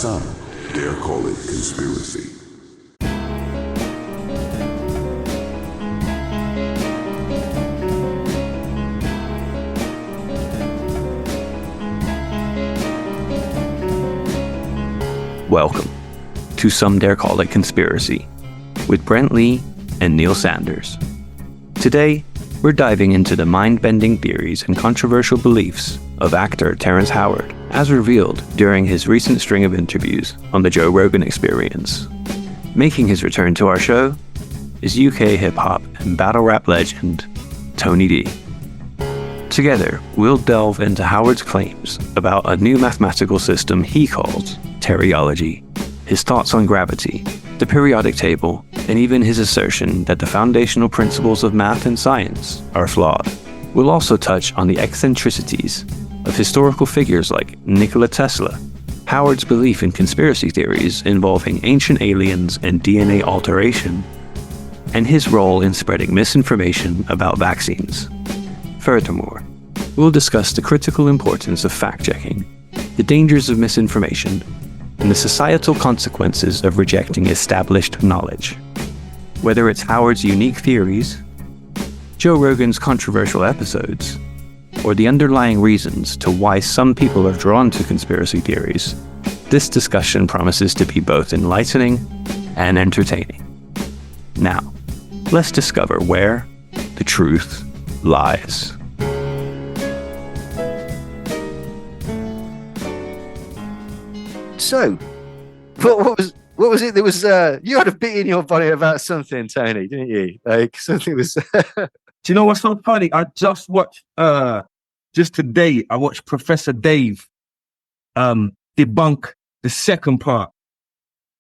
some dare call it conspiracy. Welcome to Some Dare Call It Conspiracy with Brent Lee and Neil Sanders. Today, we're diving into the mind-bending theories and controversial beliefs of actor Terrence Howard, as revealed during his recent string of interviews on the Joe Rogan Experience. Making his return to our show is UK hip-hop and battle rap legend Tony D. Together, we'll delve into Howard's claims about a new mathematical system he calls Terryology, his thoughts on gravity, the periodic table, and even his assertion that the foundational principles of math and science are flawed. We'll also touch on the eccentricities of historical figures like Nikola Tesla, Howard's belief in conspiracy theories involving ancient aliens and DNA alteration, and his role in spreading misinformation about vaccines. Furthermore, we'll discuss the critical importance of fact-checking, the dangers of misinformation, and the societal consequences of rejecting established knowledge. Whether it's Howard's unique theories, Joe Rogan's controversial episodes, or the underlying reasons to why some people are drawn to conspiracy theories, this discussion promises to be both enlightening and entertaining. Now, let's discover where the truth lies. So, what was it? There was you had a bit in your body about something, Tony, didn't you? Like something was. Do you know what's so funny? I just watched just today. I watched Professor Dave debunk the second part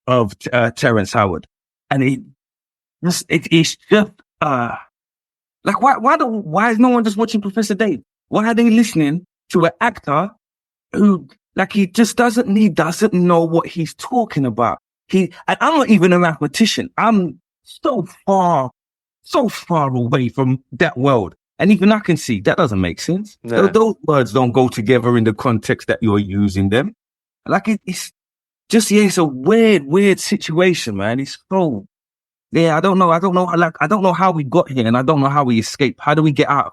of Terrence Howard, and it's just like why is no one just watching Professor Dave? Why are they listening to an actor who? Like he doesn't know what he's talking about. And I'm not even a mathematician. I'm so far away from that world. And even I can see that doesn't make sense. No. Those words don't go together in the context that you're using them. Like it's just, it's a weird situation, man. It's so, I don't know. I don't know how we got here and I don't know how we escaped. How do we get out?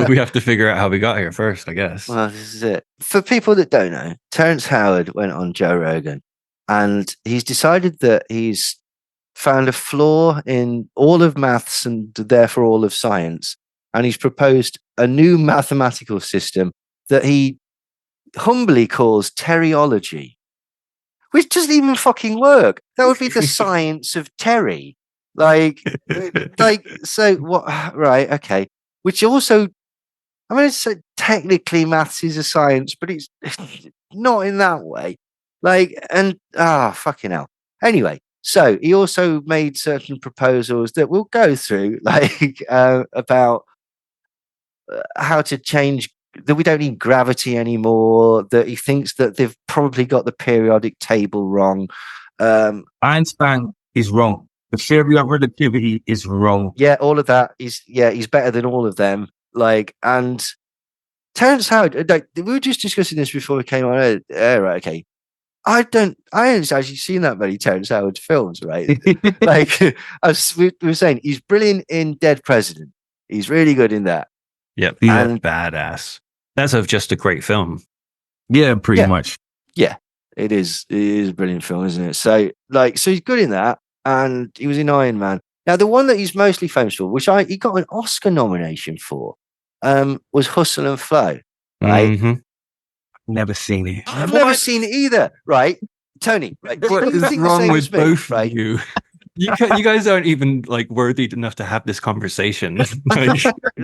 We have to figure out how we got here first, I guess. Well, this is it. For people that don't know, Terrence Howard went on Joe Rogan and he's decided that he's found a flaw in all of maths and therefore all of science. And he's proposed a new mathematical system that he humbly calls Terryology, which doesn't even fucking work. That would be the science of Terry. So what? Right. Okay. Which also, I mean, it's technically maths is a science, but it's not in that way. Fucking hell. Anyway, so he also made certain proposals that we'll go through, about how to change, that we don't need gravity anymore, that he thinks that they've probably got the periodic table wrong. Einstein is wrong. The theory of relativity is wrong. Yeah, all of that. He's better than all of them. And Terrence Howard, we were just discussing this before we came on. Right, okay. I haven't actually seen that many Terrence Howard films, right? As we were saying, he's brilliant in Dead President. He's really good in that. Yep, he's badass. That's just a great film. Yeah, pretty much. Yeah, it is. It is a brilliant film, isn't it? So he's good in that. And he was in Iron Man. Now, the one that he's mostly famous for, which he got an Oscar nomination for, was Hustle and Flow. Right? Mm-hmm. Never seen it. I've never seen it either. Right, Tony? Right? What is wrong with both of you? You guys aren't even worthy enough to have this conversation. No.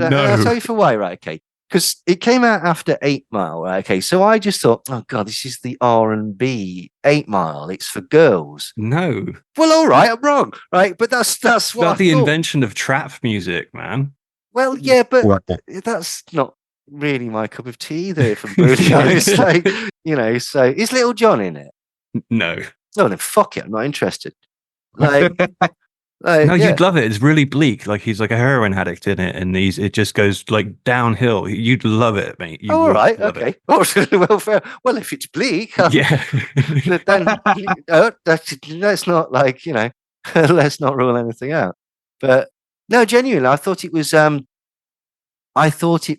I'll tell you for why. Right? Okay. Because it came out after 8 Mile, right? Okay, so I just thought, oh God, this is the R&B 8 Mile. It's for girls. No. Well, all right, I'm wrong, right? But that's what about the invention of trap music, man. Well, yeah, but that's not really my cup of tea either, if I'm brutally honest. So is Little John in it? No. No, then fuck it, I'm not interested. No, Yeah. you'd love it. It's really bleak. Like he's like a heroin addict in it, and it just goes like downhill. You'd love it, mate. You Oh, all would right. love Okay. Well, fair. Well, if it's bleak, Yeah. then let's not like, let's not rule anything out. But no, genuinely, I thought it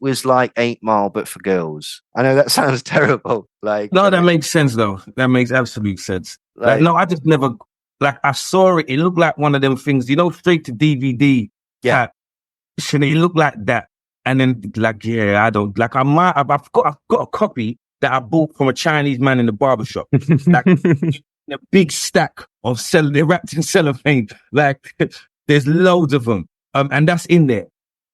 was like 8 Mile, but for girls. I know that sounds terrible. Like, No, that makes sense though. That makes absolute sense. Like, no, I just never, like, I saw it. It looked like one of them things, straight to DVD. Yeah. Type. It looked like that. And then, like, yeah, I don't, like, I've got a copy that I bought from a Chinese man in the barbershop. Like, a big stack of they're wrapped in cellophane. Like, there's loads of them. And that's in there.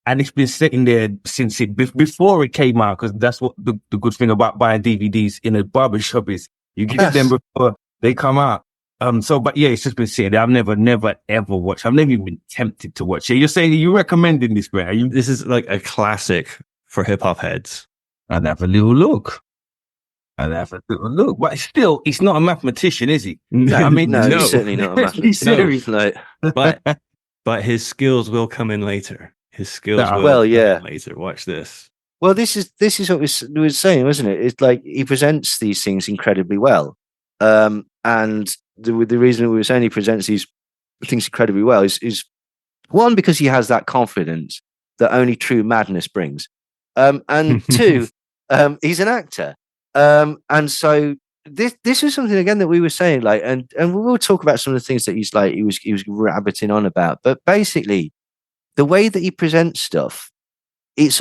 And it's been sitting there since before it came out, because that's what the good thing about buying DVDs in a barbershop is. You get them before they come out. But yeah, it's just been sitting there. I've never, ever watched. I've never even been tempted to watch it. You're saying you're recommending this, Brent? This is like a classic for hip hop heads. I'd have a little look. But still, he's not a mathematician, is he? No, he's certainly not a mathematician. But his skills will come in later. His skills will come in later. Watch this. Well, this is what we were saying, wasn't it? It's like he presents these things incredibly well. And the reason we were saying he presents these things incredibly well is one, because he has that confidence that only true madness brings. And two, he's an actor. And so this is something again that we were saying, like, and we will talk about some of the things that he was rabbiting on about. But basically, the way that he presents stuff, it's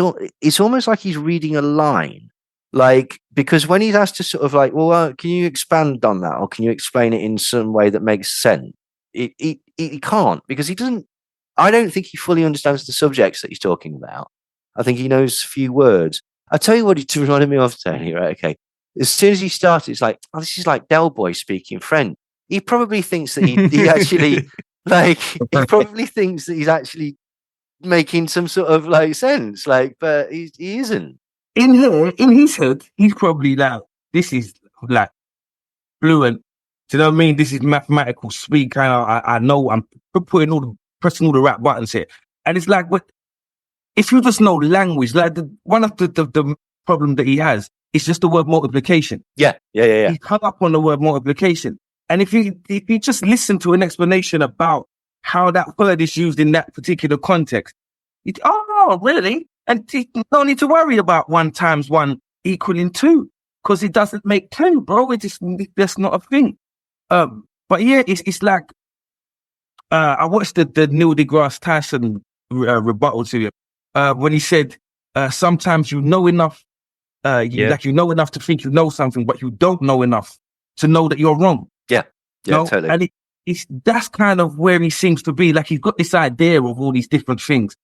almost like he's reading a line. Like, because when he's asked to sort of like, well, can you expand on that, or can you explain it in some way that makes sense? He can't, because he doesn't. I don't think he fully understands the subjects that he's talking about. I think he knows a few words. I'll tell you what he reminded me of, Tony. Right? Okay. As soon as he started, it's like, oh, this is like Del Boy speaking French. He probably thinks that he actually like. He probably thinks that he's actually making some sort of like sense, like, but he isn't. In his head, he's probably like, this is like fluent. Do you know what I mean? This is mathematical speak. Kind of, I know I'm pressing all the right buttons here. And it's like, if you just know language, like one of the problem that he has is just the word multiplication. Yeah. He's hung up on the word multiplication. And if you just listen to an explanation about how that word is used in that particular context, oh, really? And you don't need to worry about 1 times 1 equaling 2, because it doesn't make 2, bro. That's not a thing. But yeah, it's like, I watched the Neil deGrasse Tyson rebuttal to him, when he said, sometimes you know enough, like you know enough to think you know something, but you don't know enough to know that you're wrong. Yeah, totally. And that's kind of where he seems to be. Like, he's got this idea of all these different things.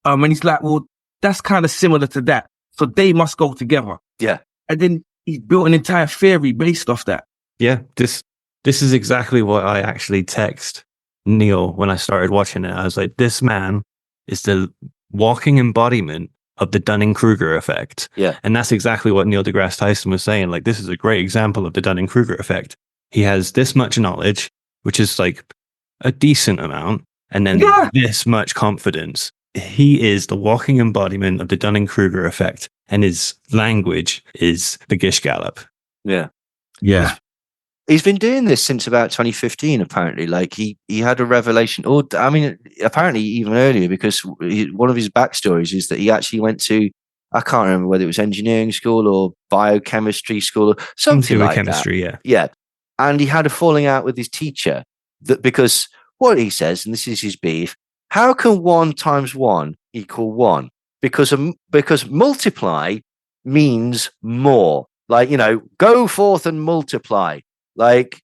And he's like, well, that's kind of similar to that. So they must go together. Yeah. And then he's built an entire theory based off that. Yeah. This is exactly what I actually text Neil when I started watching it. I was like, this man is the walking embodiment of the Dunning-Kruger effect. Yeah. And that's exactly what Neil deGrasse Tyson was saying. Like, this is a great example of the Dunning-Kruger effect. He has this much knowledge, which is like a decent amount, and then this much confidence. He is the walking embodiment of the Dunning-Kruger effect, and his language is the Gish Gallop. Yeah. Yeah. He's been doing this since about 2015, apparently. Like he had a revelation, or I mean, apparently even earlier, because one of his backstories is that he actually went to, I can't remember whether it was engineering school or biochemistry school or something like chemistry, that. Yeah. And he had a falling out with his teacher because what he says, and this is his beef, how can 1 times 1 equal 1? Because multiply means more. Like, go forth and multiply. Like,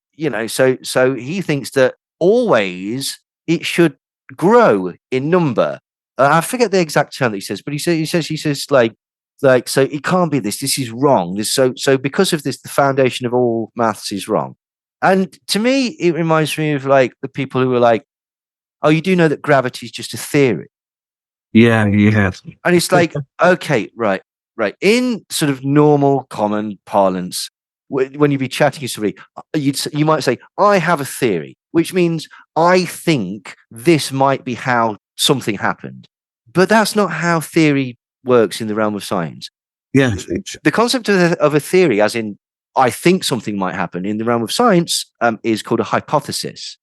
so he thinks that always it should grow in number. I forget the exact term that he says, but he says like, so it can't be this. This is wrong. So because of this, the foundation of all maths is wrong. And to me, it reminds me of like the people who were like, oh, you do know that gravity is just a theory. Yeah, yeah. And it's like, okay, right. In sort of normal common parlance, when you'd be chatting to somebody, you might say, I have a theory. which means I think this might be how something happened. But that's not how theory works in the realm of science. Yeah. The concept of a theory, as in I think something might happen in the realm of science, is called a hypothesis.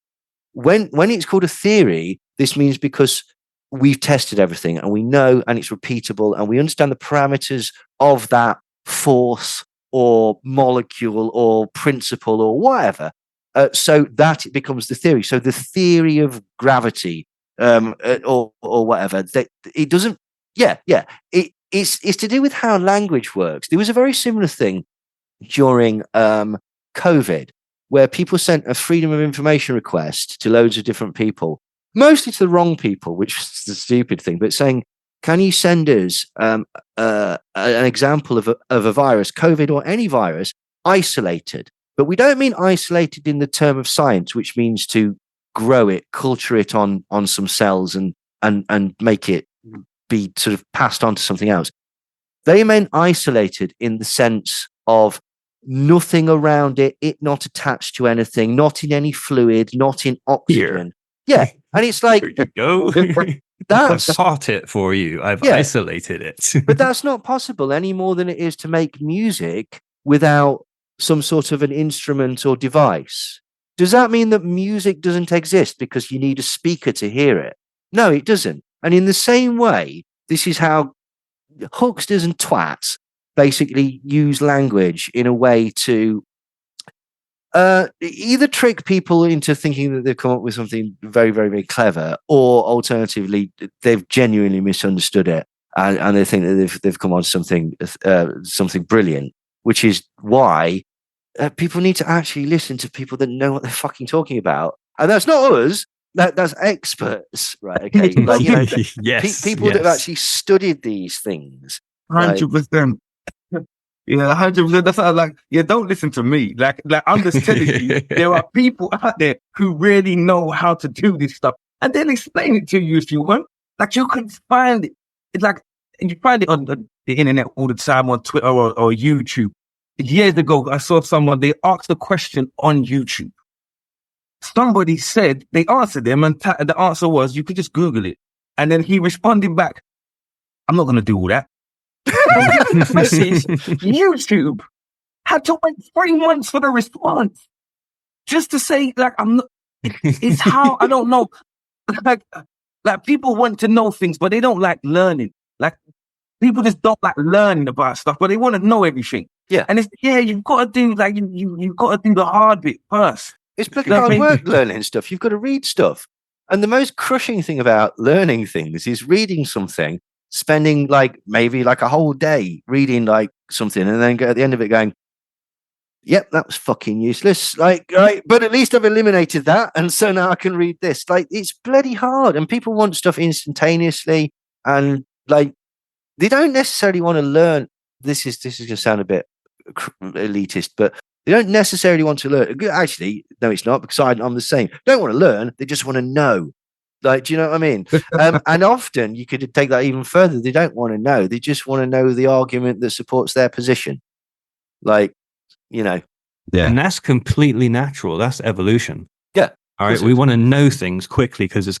When it's called a theory, this means because we've tested everything and we know, and it's repeatable, and we understand the parameters of that force or molecule or principle or whatever. So that it becomes the theory. So the theory of gravity, or whatever. That it doesn't. Yeah. It's to do with how language works. There was a very similar thing during COVID, where people sent a freedom of information request to loads of different people, mostly to the wrong people, which is the stupid thing, but saying, can you send us an example of a virus, COVID or any virus, isolated? But we don't mean isolated in the term of science, which means to grow it, culture it on some cells and make it be sort of passed on to something else. They meant isolated in the sense of nothing around it, it not attached to anything, not in any fluid, not in oxygen. Yeah. And it's like, There you go. I've caught it for you. I've isolated it. But that's not possible any more than it is to make music without some sort of an instrument or device. Does that mean that music doesn't exist because you need a speaker to hear it? No, it doesn't. And in the same way, this is how hucksters and twats basically use language in a way to either trick people into thinking that they've come up with something very, very, very clever, or alternatively, they've genuinely misunderstood it and they think that they've come on something brilliant, which is why people need to actually listen to people that know what they're fucking talking about. And that's not us. That's experts, right? Okay, like, you know, people that have actually studied these things. 100%. Yeah, 100%. That's how, like, don't listen to me. Like I'm just telling you, there are people out there who really know how to do this stuff, and they'll explain it to you if you want. Like, you can find it. It's like you find it on the internet all the time, on Twitter or YouTube. Years ago, I saw someone, they asked a question on YouTube. Somebody said, they answered them, and the answer was, you could just Google it. And then he responded back, I'm not going to do all that. YouTube had to wait 3 months for the response just to say, like, I'm not, it's how, I don't know. Like people want to know things, but they don't like learning. Like, people just don't like learning about stuff, but they want to know everything. Yeah. And it's, you've got to do, like, you've got to do the hard bit first. It's bloody hard work learning stuff. You've got to read stuff. And the most crushing thing about learning things is reading something, spending maybe a whole day reading something, and then at the end of it going, yep, that was fucking useless. Right, but at least I've eliminated that, and so now I can read this. It's bloody hard, and people want stuff instantaneously, and they don't necessarily want to learn. This is going to sound a bit elitist, but they don't necessarily want to learn. Actually, no, it's not, because I'm the same. They don't want to learn. They just want to know. Do you know what I mean? And often you could take that even further. They don't want to know. They just want to know the argument that supports their position. Yeah. And that's completely natural. That's evolution. Yeah. All right. We want to know things quickly because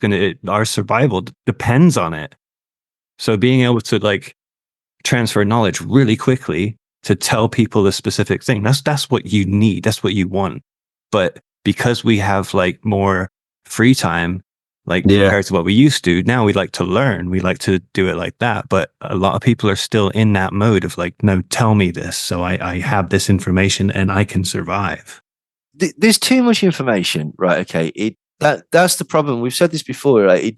our survival depends on it. So being able to transfer knowledge really quickly to tell people a specific thing, that's what you need. That's what you want. But because we have more free time, compared to what we used to, now we like to learn. We like to do it like that. But a lot of people are still in that mode of no, tell me this, so I have this information and I can survive. There's too much information, right? Okay, that's the problem. We've said this before, right?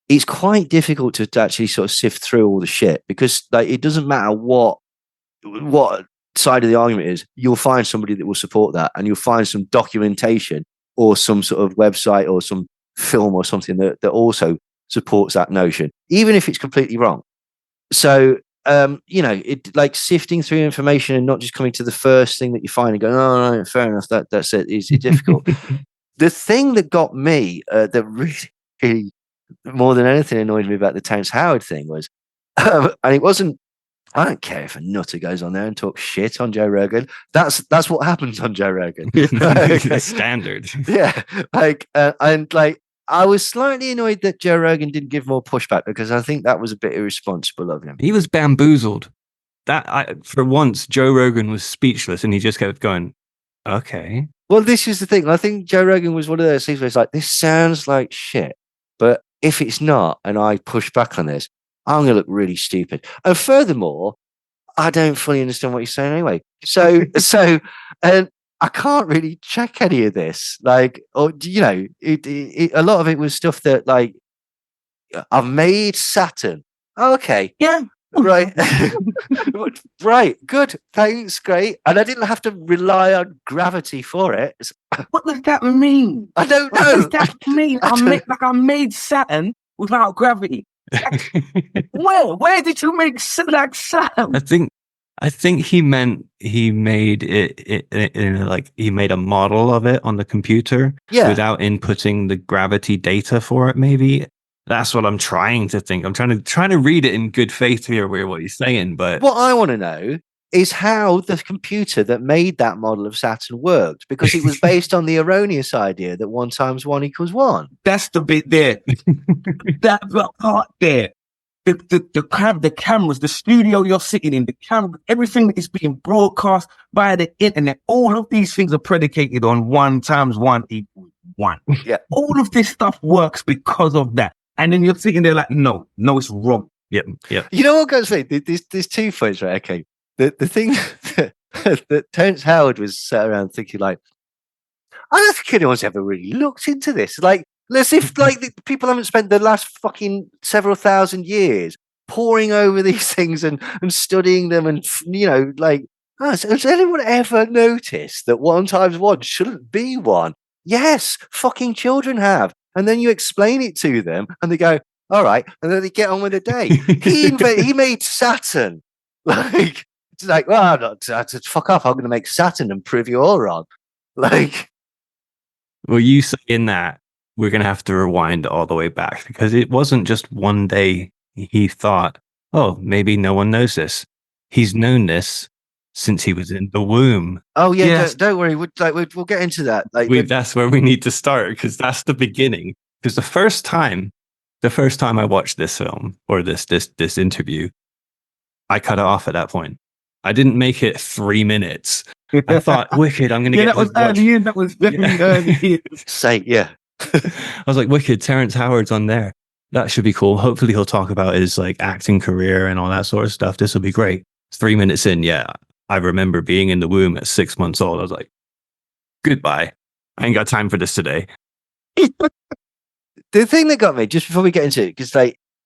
It's quite difficult to actually sort of sift through all the shit, because it doesn't matter what side of the argument is, you'll find somebody that will support that, and you'll find some documentation or some sort of website or some film or something that also supports that notion, even if it's completely wrong. So sifting through information and not just coming to the first thing that you find and going, oh, no, fair enough, that's it, is difficult. The thing that got me that really more than anything annoyed me about the Terrence Howard thing was, and it wasn't I don't care if a nutter goes on there and talks shit on Joe Rogan. That's what happens on Joe Rogan. That's standard. Yeah, and I was slightly annoyed that Joe Rogan didn't give more pushback because I think that was a bit irresponsible of him. He was bamboozled. For once, Joe Rogan was speechless, and he just kept going, "Okay." Well, this is the thing. I think Joe Rogan was one of those things where it's like, this sounds like shit, but if it's not, and I push back on this, I'm going to look really stupid. And furthermore, I don't fully understand what you're saying anyway. So, and I can't really check any of this. Like, or a lot of it was stuff that I've made Saturn. Oh, okay. Yeah. Right. Right. Good. Thanks. Great. And I didn't have to rely on gravity for it. What does that mean? I don't What know. does that mean? I made Saturn without gravity. Where did you make Saturn? I think he meant he made it he made a model of it on the computer without inputting the gravity data for it. Maybe that's what I'm trying to think. I'm trying to read it in good faith here, what he's saying. But what I want to know is how the computer that made that model of Saturn worked, because it was based on the erroneous idea that 1 × 1 = 1. That's the bit there. That part there. The cameras, the studio you're sitting in, the camera, everything that is being broadcast by the internet, all of these things are predicated on 1 × 1 = 1. Yeah. All of this stuff works because of that. And then you're sitting there like, no, it's wrong. Yep. You know what I was going to say? There's 2 points, right? Okay. The thing that Terrence Howard was sat around thinking like, I don't think anyone's ever really looked into this. Like, as if the people haven't spent the last fucking several thousand years poring over these things and studying them, and has anyone ever noticed that 1 × 1 shouldn't be 1? Yes, fucking children have. And then you explain it to them and they go, all right, and then they get on with the day. He made Saturn. It's like, well, I'm not, fuck off, I'm going to make Saturn and prove you all wrong. Well, you saying that, we're going to have to rewind all the way back, because it wasn't just one day he thought, oh, maybe no one knows this. He's known this since he was in the womb. Oh, yeah. Don't worry. We'll get into that. That's where we need to start, because that's the beginning. Because the first time I watched this film or this interview, I cut it off at that point. I didn't make it 3 minutes. I thought, wicked, I'm going to get... That was early. That was very early. Yeah. I was like, wicked, Terrence Howard's on there. That should be cool. Hopefully he'll talk about his acting career and all that sort of stuff. This will be great. It's 3 minutes in. Yeah. I remember being in the womb at 6 months old. I was like, goodbye. I ain't got time for this today. The thing that got me, just before we get into it, because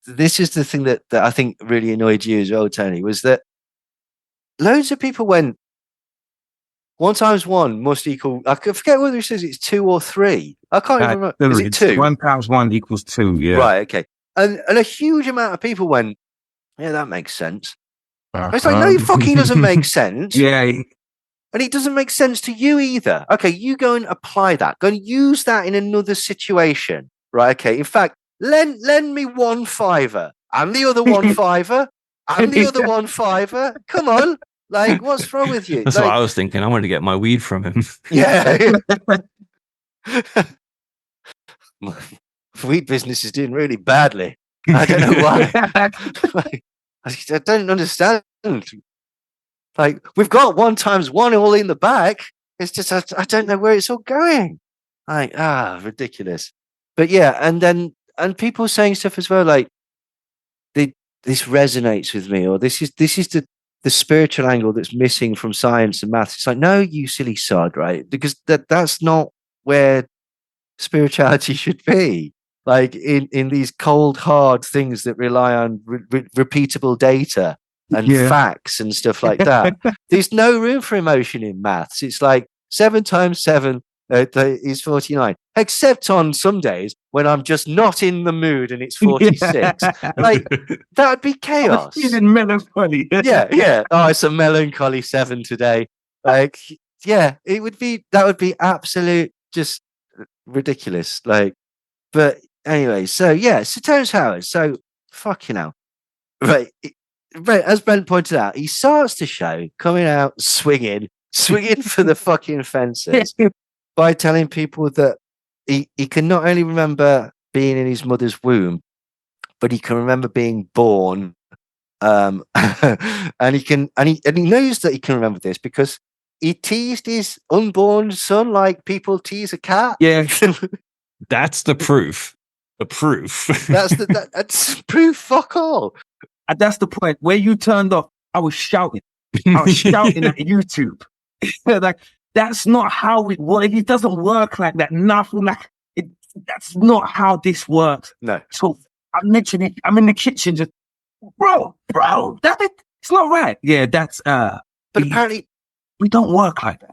this is the thing that I think really annoyed you as well, Tony, was that loads of people went, 1 × 1 must equal, I forget whether it says it's 2 or 3. I can't even remember. Is it 2? 1 × 1 = 2, yeah. Right, okay. And a huge amount of people went, yeah, that makes sense. It's like, no, it fucking doesn't make sense. Yeah. And it doesn't make sense to you either. Okay, you go and apply that. Go and use that in another situation. Right, okay. In fact, lend me 1 5 and the other 1 5 and the other 1 5. Come on. What's wrong with you? That's what I was thinking. I wanted to get my weed from him. Yeah. Weed business is doing really badly. I don't know why. I don't understand. We've got 1 × 1 all in the back. It's just, I don't know where it's all going. Ridiculous. But yeah, and people saying stuff as well, this resonates with me, or this is the spiritual angle that's missing from science and maths. It's like, no, you silly sod, right? Because that's not where spirituality should be. In these cold, hard things that rely on repeatable data and facts and stuff like that. There's no room for emotion in maths. It's like 7 × 7 is 49, except on some days when I'm just not in the mood and it's 46. That would be chaos. I was feeling melancholy. Yeah. Oh, it's a melancholy 7 today. That would be absolute just ridiculous. But anyway, so Terrence Howard. So fucking hell, right? as Brent pointed out, he starts the show coming out swinging for the fucking fences by telling people that he can not only remember being in his mother's womb, but he can remember being born. And he knows that he can remember this because he teased his unborn son like people tease a cat. Yeah. That's the proof. The proof. That's proof. Fuck all. And that's the point. Where you turned off, I was shouting. I was shouting at YouTube. Like, that's not how it works. It doesn't work like that. Nothing like it. That's not how this works. No. So I'm mentioning it. I'm in the kitchen just, bro, that's it. It's not right. Yeah, that's But apparently we don't work like that.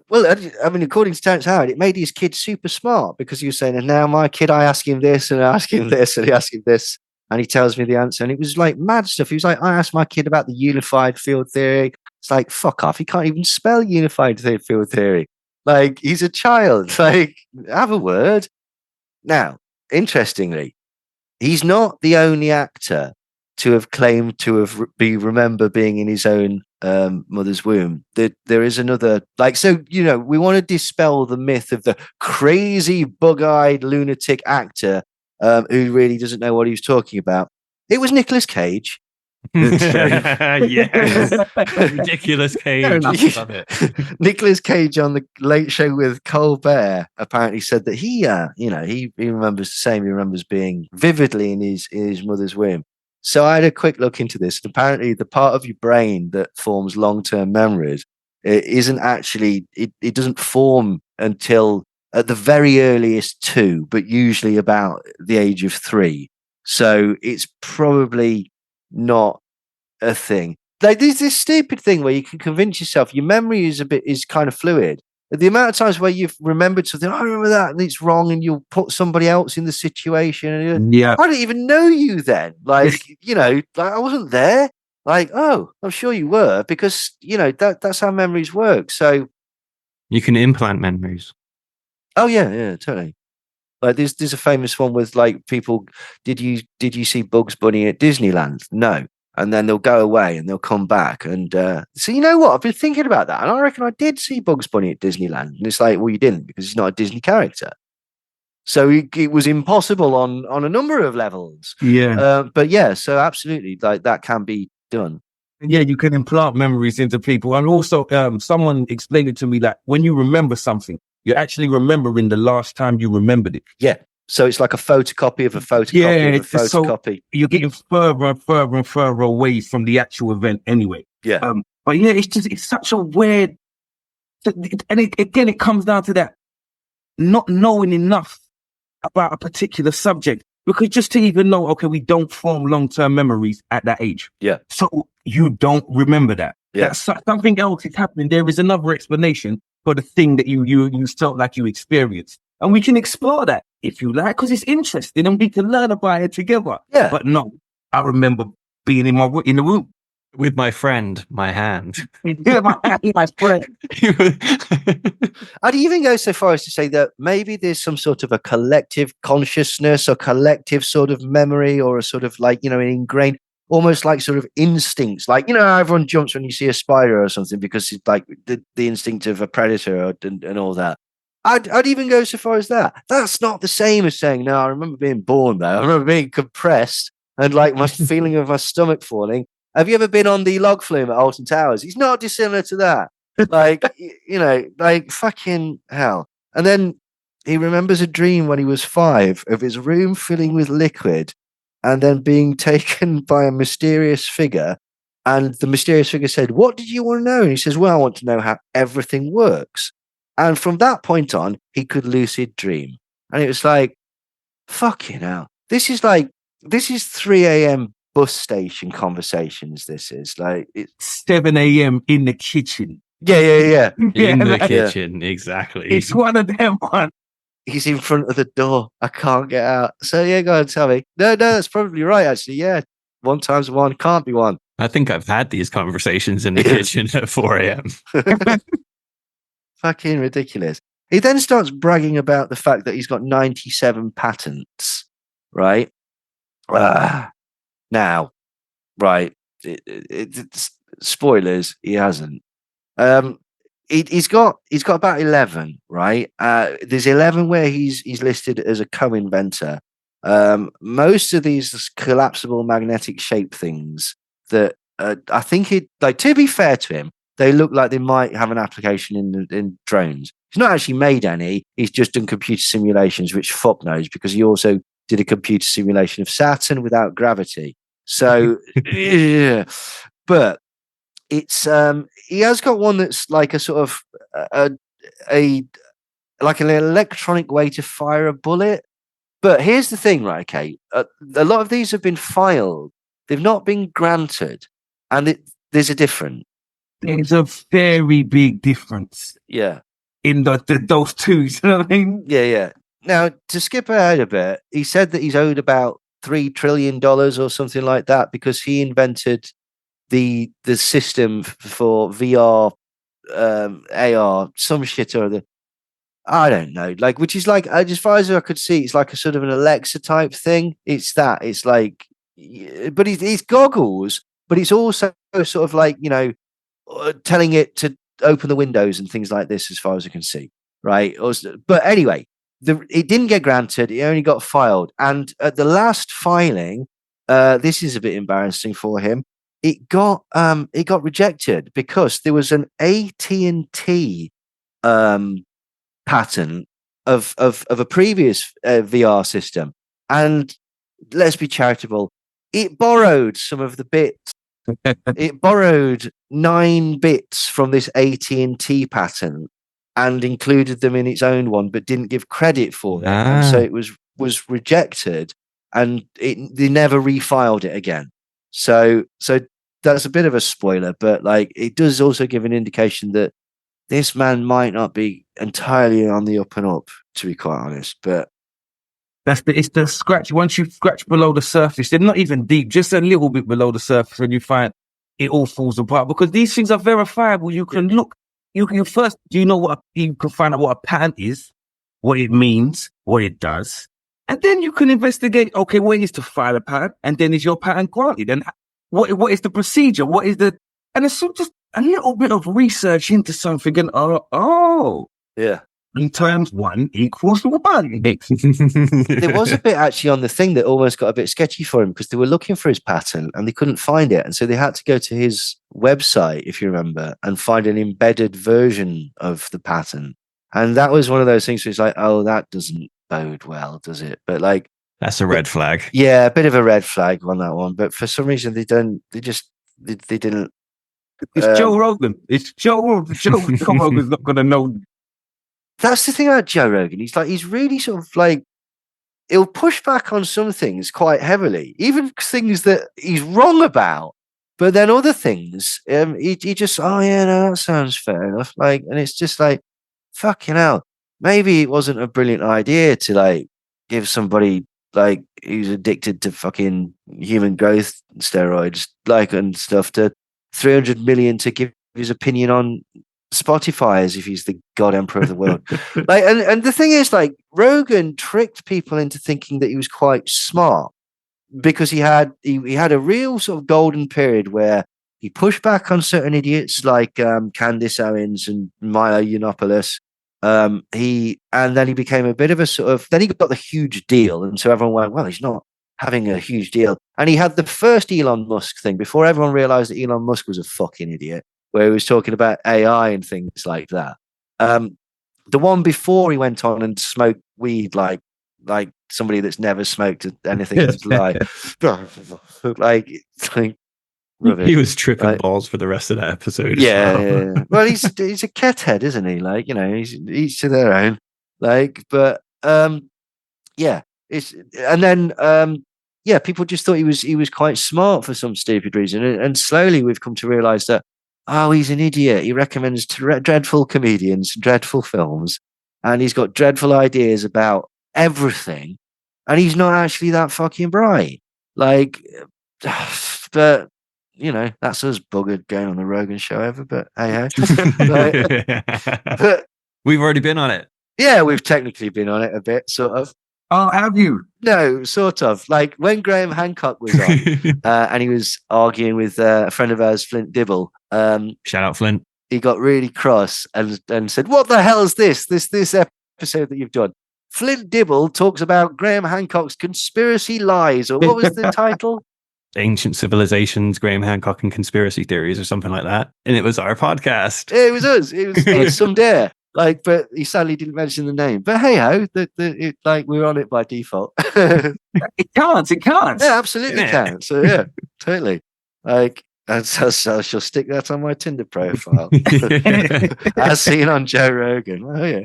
Well, I mean, according to Terrence Howard, it made his kid super smart because he was saying, and now my kid, I ask him this and I ask him this and I ask him this and he tells me the answer. And it was like mad stuff. He was like, I asked my kid about the unified field theory. It's like, fuck off. He can't even spell unified field theory. Like, he's a child. Like, have a word. Now, interestingly, he's not the only actor to have claimed to have remember being in his own mother's womb. There is another, like, so, you know, we want to dispel the myth of the crazy bug-eyed lunatic actor who really doesn't know what he was talking about. It was Nicolas Cage. Yes. Ridiculous Cage. Love it. Nicolas Cage on the Late Show with Colbert apparently said that he remembers the same. He remembers being vividly in his mother's womb. So I had a quick look into this. And apparently, the part of your brain that forms long-term memories, it isn't actually. It doesn't form until at the very earliest 2, but usually about the age of 3. So it's probably not a thing. Like, there's this stupid thing where you can convince yourself your memory is kind of fluid. The amount of times where you've remembered something, I remember that, and it's wrong, and you'll put somebody else in the situation. And Yeah, I didn't even know you then. Like, you know, like I wasn't there. Like, oh, I'm sure you were, because you know that's how memories work. So You can implant memories. oh yeah, totally. Like there's a famous one with like people. Did you see Bugs Bunny at Disneyland? No, and then they'll go away and they'll come back. And so you know what? I've been thinking about that, and I reckon I did see Bugs Bunny at Disneyland. And it's like, well, you didn't because he's not a Disney character. So it was impossible on a number of levels. yeah, But yeah, so absolutely, like that can be done. yeah. You can implant memories into people, and also, someone explained it to me that when you remember something, you're actually remembering the last time you remembered it. Yeah. So it's like a photocopy of a photocopy of a photocopy. So you're getting further and further and further away from the actual event anyway. Yeah. But yeah, it's such a weird, and it comes down to that not knowing enough about a particular subject, because just to even know, okay, we don't form long-term memories at that age. Yeah. So you don't remember that. Yeah. That's something else is happening. There is another explanation for the thing that you felt like you experienced. And we can explore that if you like, because it's interesting and we can learn about it together. Yeah. But no, I remember being in the room. With my friend, my hand. Yeah, my friend. I'd even go so far as to say that maybe there's some sort of a collective consciousness or collective sort of memory or a sort of like, you know, an ingrained, almost like sort of instincts. Like, you know, how everyone jumps when you see a spider or something because it's like the instinct of a predator and all that. I'd even go so far as that. That's not the same as saying, no, I remember being born though. I remember being compressed and like my feeling of my stomach falling. Have you ever been on the log flume at Alton Towers? He's not dissimilar to that. Like, you know, like fucking hell. And then he remembers a dream when he was 5 of his room filling with liquid and then being taken by a mysterious figure. And the mysterious figure said, what did you want to know? And he says, well, I want to know how everything works. And from that point on, he could lucid dream. And it was like, fucking hell. This is 3 a.m. bus station conversations. This is like it's 7 a.m. in the kitchen. Yeah. In the kitchen, exactly. It's one of them ones. He's in front of the door. I can't get out. So yeah, go and tell me. No, that's probably right. Actually, yeah. 1 times 1 can't be 1. I think I've had these conversations in the kitchen at 4 a.m. Fucking ridiculous. He then starts bragging about the fact that he's got 97 patents, right? Now, right. spoilers, he hasn't. He's got about 11, right? There's 11 where he's listed as a co-inventor. Most of these collapsible magnetic shape things that I think to be fair to him, they look like they might have an application in drones. He's not actually made any. He's just done computer simulations, which fuck knows, because he also did a computer simulation of Saturn without gravity. So, yeah. But it's he has got one that's like a sort of like an electronic way to fire a bullet. But here's the thing, right? Okay, a lot of these have been filed; they've not been granted, and there's a difference. There's a very big difference. Yeah, in those two. You know what I mean? Yeah. Now, to skip ahead a bit, he said that he's owed about $3 trillion or something like that because he invented the system for VR, AR, some shit or other. I don't know, like, which is like, as far as I could see, it's like a sort of an Alexa type thing. It's like, but it's goggles, but it's also sort of like, telling it to open the windows and things like this, as far as I can see, right? But anyway, it didn't get granted. It only got filed, and at the last filing, this is a bit embarrassing for him. It got rejected because there was an AT&T patent of a previous VR system, and let's be charitable, it borrowed some of the bits. It borrowed 9 bits from this AT&T patent and included them in its own one, but didn't give credit for it, and so it was rejected, and they never refiled it again. So that's a bit of a spoiler, but like, it does also give an indication that this man might not be entirely on the up and up, to be quite honest. But it's the scratch. Once you scratch below the surface, they're not even deep, just a little bit below the surface, and you find it all falls apart, because these things are verifiable. You can look, you can find out what a patent is, what it means, what it does. And then you can investigate, okay, what is to file a patent? And then is your patent granted? And what is the procedure? And it's just a little bit of research into something, and yeah. In times 1 equals 1. There was a bit actually on the thing that almost got a bit sketchy for him, because they were looking for his patent and they couldn't find it. And so they had to go to his website, if you remember, and find an embedded version of the patent. And that was one of those things where it's like, oh, that doesn't bode well, does it? But like, that's a red flag. Yeah, a bit of a red flag on that one. But for some reason, they didn't. It's Joe Rogan. It's Joe Rogan. Joe Rogan's not going to know. That's the thing about Joe Rogan. He's really sort of like, he'll push back on some things quite heavily, even things that he's wrong about. But then other things, he just, oh yeah, no, that sounds fair enough. Like, and it's just like, fucking hell. Maybe it wasn't a brilliant idea to like give somebody like who's addicted to fucking human growth steroids, like, and stuff, to 300 million to give his opinion on Spotify as if he's the god emperor of the world. Like, and the thing is, like, Rogan tricked people into thinking that he was quite smart, because he had a real sort of golden period where he pushed back on certain idiots like Candace Owens and Maya Yiannopoulos. And then he became a bit of a sort of, then he got the huge deal, and so everyone went, well, he's not having a huge deal. And he had the first Elon Musk thing before everyone realized that Elon Musk was a fucking idiot, where he was talking about AI and things like that. The one before he went on and smoked weed like somebody that's never smoked anything in his life. like he was tripping balls for the rest of that episode. Yeah. Well, he's a kethead, isn't he? Like, he's each to their own. Like, but yeah, people just thought he was quite smart for some stupid reason, and slowly we've come to realize that, oh, he's an idiot. He recommends dreadful comedians, dreadful films, and he's got dreadful ideas about everything, and he's not actually that fucking bright. Like, but that's us buggered going on the Rogan show ever. But hey, we've already been on it. Yeah, we've technically been on it a bit, sort of. Oh, have you? No, sort of. Like when Graham Hancock was on, and he was arguing with a friend of ours, Flint Dibble. Shout out, Flint. He got really cross and said, "What the hell is this episode that you've done?" Flint Dibble talks about Graham Hancock's conspiracy lies, or what was the title? Ancient Civilizations, Graham Hancock and Conspiracy Theories, or something like that. And it was our podcast. It was us. It was some dare. Like, but he sadly didn't mention the name. But hey ho, like we were on it by default. It counts. Yeah, absolutely counts. So yeah, totally. Like, and so I shall stick that on my Tinder profile, as seen on Joe Rogan. Oh yeah.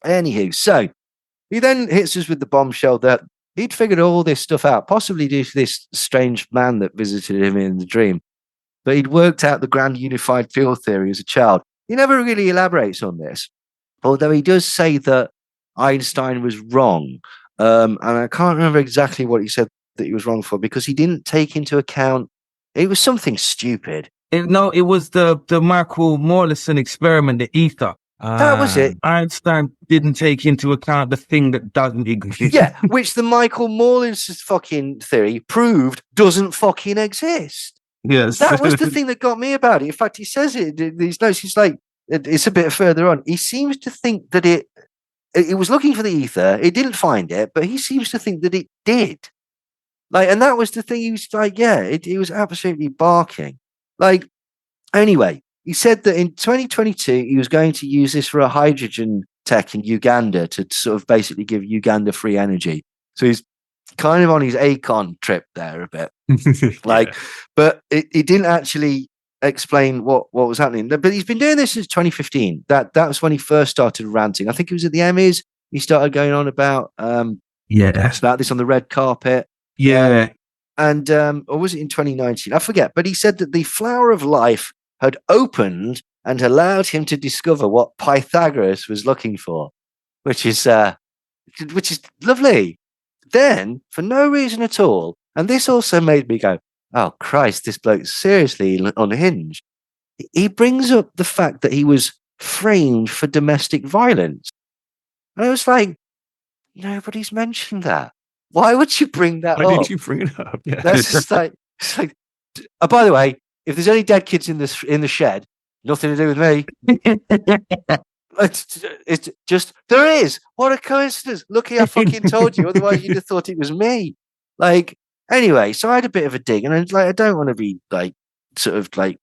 Anywho, so he then hits us with the bombshell that he'd figured all this stuff out, possibly due to this strange man that visited him in the dream. But he'd worked out the grand unified field theory as a child. He never really elaborates on this, although he does say that Einstein was wrong. And I can't remember exactly what he said that he was wrong for, because he didn't take into account, it was something stupid. It was the Michael Morrison experiment, the ether. That was it. Einstein didn't take into account the thing that doesn't exist. Yeah, which the Michael Morrison's fucking theory proved doesn't fucking exist. Yes. That was the thing that got me about it. In fact, he says it in these notes. He's like, it's a bit further on. He seems to think that it was looking for the ether. It didn't find it, but he seems to think that it did. Like, and that was the thing. He was like, yeah, it was absolutely barking. Like, anyway, he said that in 2022, he was going to use this for a hydrogen tech in Uganda to sort of basically give Uganda free energy. So he's kind of on his Akon trip there a bit. Like, but it didn't actually explain what was happening. But he's been doing this since 2015. That was when he first started ranting. I think it was at the Emmys. He started going on about about this on the red carpet. Yeah. And or was it in 2019? I forget. But he said that the flower of life had opened and allowed him to discover what Pythagoras was looking for, which is lovely. Then, for no reason at all, and this also made me go, "Oh Christ, this bloke's seriously unhinged." He brings up the fact that he was framed for domestic violence, and I was like, "Nobody's mentioned that. Why would you bring that up? Why did you bring it up?" Yeah. That's just like, it's like. Oh, by the way, if there's any dead kids in the shed, nothing to do with me. It's just, there is. What a coincidence. Lucky I fucking told you. Otherwise, you'd have thought it was me. Like, anyway, so I had a bit of a dig, and I was like, I don't want to be like sort of like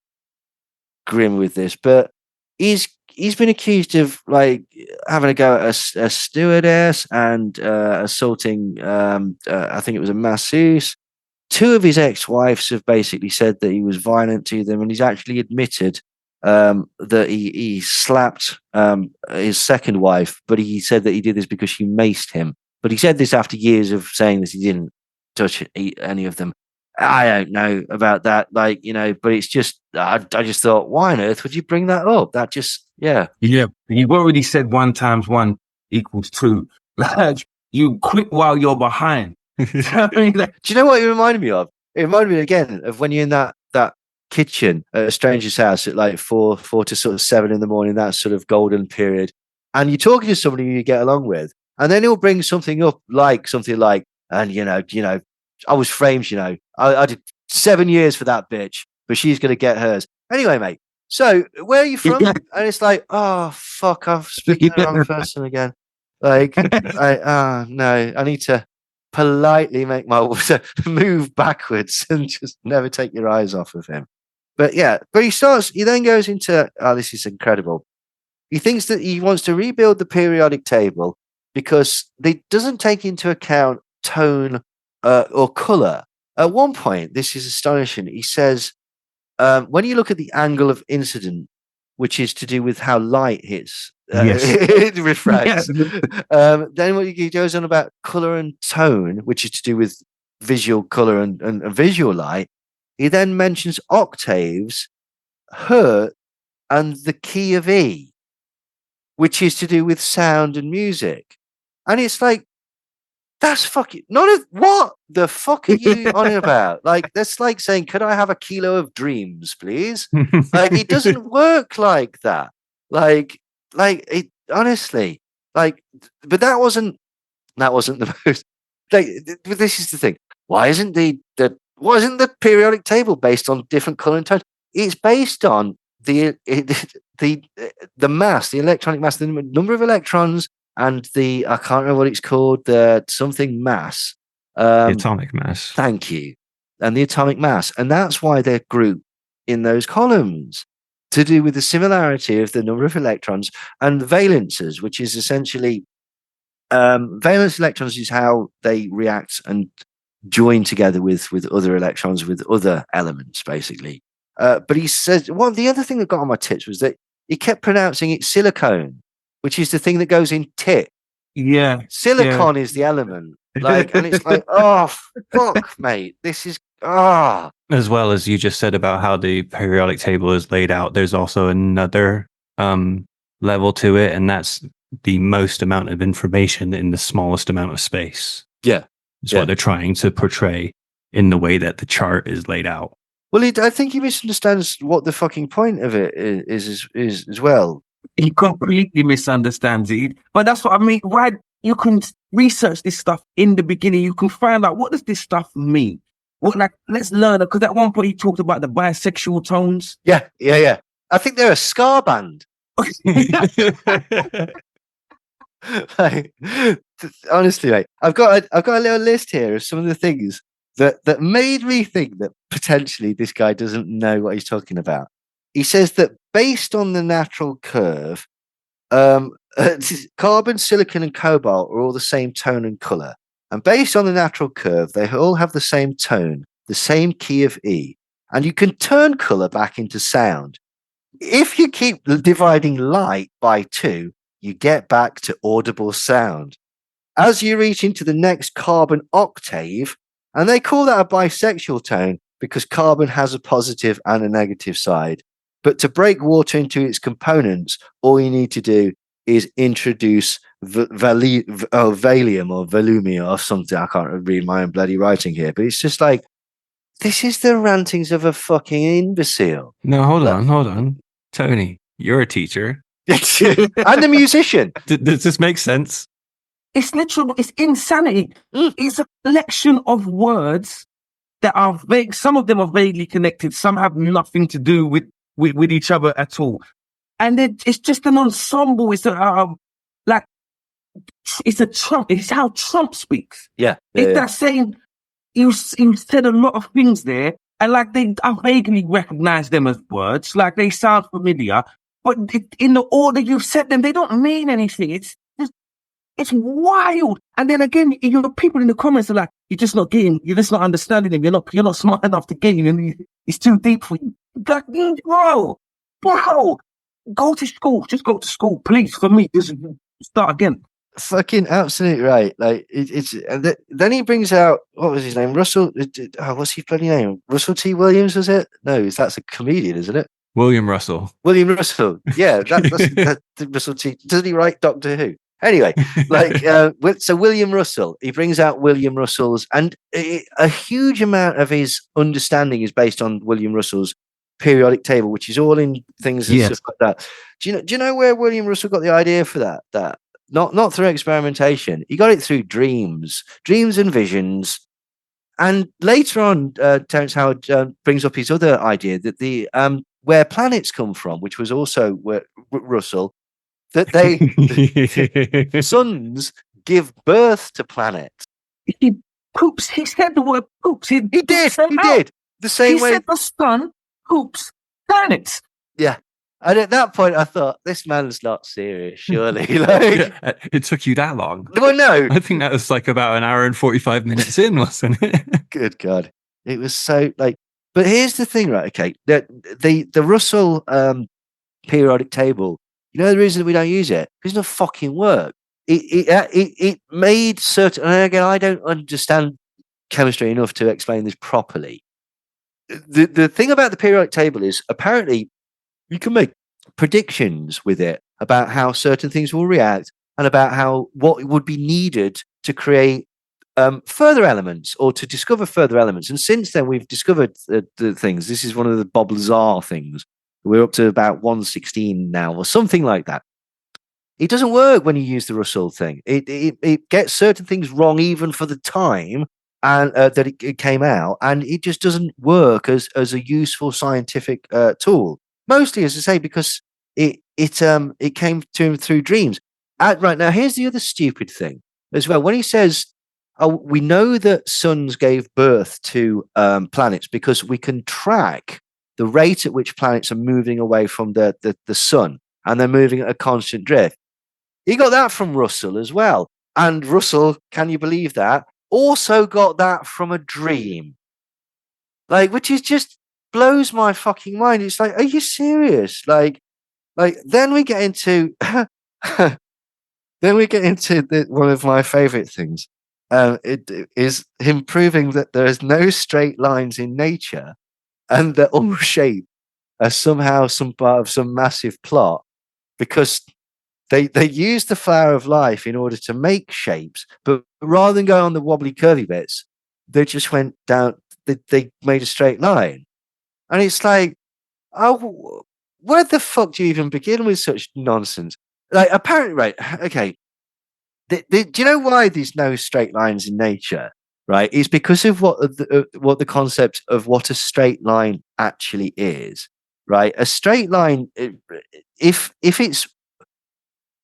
grim with this, but he's been accused of like having a go at a stewardess and assaulting. I think it was a masseuse. Two of his ex-wives have basically said that he was violent to them, and he's actually admitted that he slapped his second wife, but he said that he did this because she maced him. But he said this after years of saying that he didn't touch any of them. I don't know about that, like, but it's just, I just thought, why on earth would you bring that up? That just, yeah. Yeah, you've already said 1 × 1 = 2. Like, you quit while you're behind. Do you know what it reminded me of? It reminded me again of when you're in that kitchen at a stranger's house at like 4 to sort of 7 in the morning, that sort of golden period, and you're talking to somebody you get along with, and then he'll bring something up like, and I was framed, I did 7 years for that bitch, but she's going to get hers. Anyway, mate, so where are you from? And it's like, oh, fuck, I'm speaking to the wrong person again. Like, no, I need to politely make my move backwards and just never take your eyes off of him. But yeah, he then goes into, this is incredible. He thinks that he wants to rebuild the periodic table because it doesn't take into account tone or color. At one point, this is astonishing. He says, when you look at the angle of incident, which is to do with how light hits, it refracts. Yes. Then what he goes on about color and tone, which is to do with visual color and visual light. He then mentions octaves, hertz, and the key of E, which is to do with sound and music. And it's like, that's fucking what the fuck are you on about? Like, that's like saying, could I have a kilo of dreams, please? Like, it doesn't work like that. Like it honestly. Like, but that wasn't the most. Like, but this is the thing. Why isn't the periodic table based on different color and tone? It's based on the mass, the electronic mass, the number of electrons, and I can't remember what it's called, the something mass. The atomic mass. Thank you. And the atomic mass. And that's why they're grouped in those columns, to do with the similarity of the number of electrons and valences, which is essentially valence electrons is how they react and join together with other electrons, with other elements, basically. But he says, well, the other thing that got on my tits was that he kept pronouncing it silicone, which is the thing that goes in tit. Yeah. Silicon is the element. Like, and it's like, oh, fuck, mate. This is, As well as you just said about how the periodic table is laid out, there's also another level to it, and that's the most amount of information in the smallest amount of space. Yeah. It's what they're trying to portray in the way that the chart is laid out. Well, I think he misunderstands what the fucking point of it is as well. He completely misunderstands it. But that's what I mean. Why you can research this stuff in the beginning, you can find out what does this stuff mean. What, like, let's learn it, because at one point he talked about the bisexual tones. Yeah. I think they're a ska band. Like, honestly, mate, I've got a little list here of some of the things that made me think that potentially this guy doesn't know what he's talking about. He says that based on the natural curve, carbon, silicon, and cobalt are all the same tone and color. And based on the natural curve, they all have the same tone, the same key of E. And you can turn color back into sound. If you keep dividing light by 2, you get back to audible sound. As you reach into the next carbon octave, and they call that a bisexual tone because carbon has a positive and a negative side. But to break water into its components, all you need to do is introduce valium or volumia or something. I can't read my own bloody writing here, but it's just like, this is the rantings of a fucking imbecile. No, hold on. Tony, you're a teacher. And a musician. Does this make sense? It's literal, it's insanity. It's a collection of words that are vague. Some of them are vaguely connected. Some have nothing to do with each other at all. And then it's just an ensemble. It's it's a Trump. It's how Trump speaks. Yeah. It's that saying, you said a lot of things there, and like I vaguely recognize them as words. Like they sound familiar, but in the order you've said them, they don't mean anything. It's wild. And then again, people in the comments are like, you're just not understanding them. You're not smart enough to get him. It's too deep for you. Like, bro, go to school. Just go to school, please. For me, just start again. Fucking absolutely right. Like then he brings out, what was his name? Russell. What's his bloody name? Russell T. Williams, was it? No, that's a comedian, isn't it? William Russell. Yeah, that's Russell T. Doesn't he write Doctor Who? Anyway, so William Russell, he brings out William Russell's, and a huge amount of his understanding is based on William Russell's periodic table, which is all in things and stuff like that. Do you know where William Russell got the idea for that? That not through experimentation. He got it through dreams and visions. And later on, Terrence Howard brings up his other idea that the where planets come from, which was also where Russell, that suns give birth to planets. He poops. He said the word poops. He did. The same way. He said the sun poops planets. Yeah. And at that point, I thought, this man's not serious, surely. It took you that long? Well, no. I think that was like about an hour and 45 minutes in, wasn't it? Good God. It was so but here's the thing, right? Okay. The Russell periodic table, you know the reason that we don't use it? Because it doesn't fucking work. It made certain, and again, I don't understand chemistry enough to explain this properly. The thing about the periodic table is apparently you can make predictions with it about how certain things will react and about what would be needed to create further elements or to discover further elements. And since then, we've discovered the things. This is one of the Bob Lazar things. We're up to about 116 now or something like that. it doesn't work when you use the Russell thing. It gets certain things wrong even for the time and that it came out, and it just doesn't work as a useful scientific tool. Mostly, as I say, because it came to him through dreams. Right now, here's the other stupid thing as well. When he says, "Oh, we know that suns gave birth to planets because we can track the rate at which planets are moving away from the sun, and they're moving at a constant drift." He got that from Russell as well. And Russell, can you believe that? Also got that from a dream. Like, which is just blows my fucking mind. It's like, are you serious? Like then we get into one of my favorite things. It is him proving that there is no straight lines in nature, and that all shape are somehow some part of some massive plot, because they used the flower of life in order to make shapes, but rather than go on the wobbly curvy bits, they just went down. They made a straight line, and it's like, oh, where the fuck do you even begin with such nonsense? Like, apparently, right? Okay, do you know why there's no straight lines in nature? Right, it's because of what the concept of what a straight line actually is. Right, a straight line, if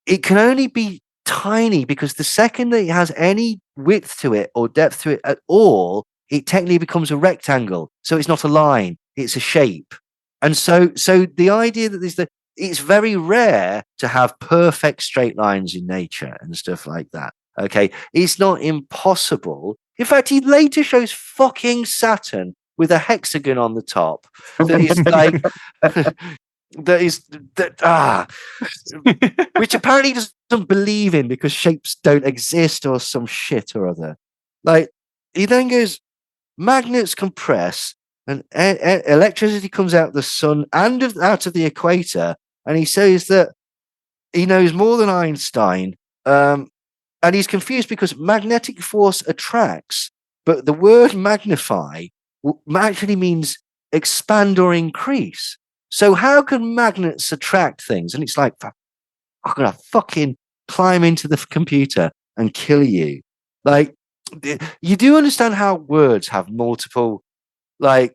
it can only be tiny, because the second that it has any width to it or depth to it at all, it technically becomes a rectangle. So it's not a line, it's a shape. And so the idea that it's very rare to have perfect straight lines in nature and stuff like that. Okay. It's not impossible. In fact, he later shows fucking Saturn with a hexagon on the top that is like which apparently he doesn't believe in because shapes don't exist or some shit or other. Like, he then goes, magnets compress and electricity comes out of the sun and out of the equator, and he says that he knows more than Einstein, and he's confused because magnetic force attracts, but the word magnify actually means expand or increase. So how can magnets attract things? And it's like, I'm gonna fucking climb into the computer and kill you. Like, you do understand how words have multiple, like...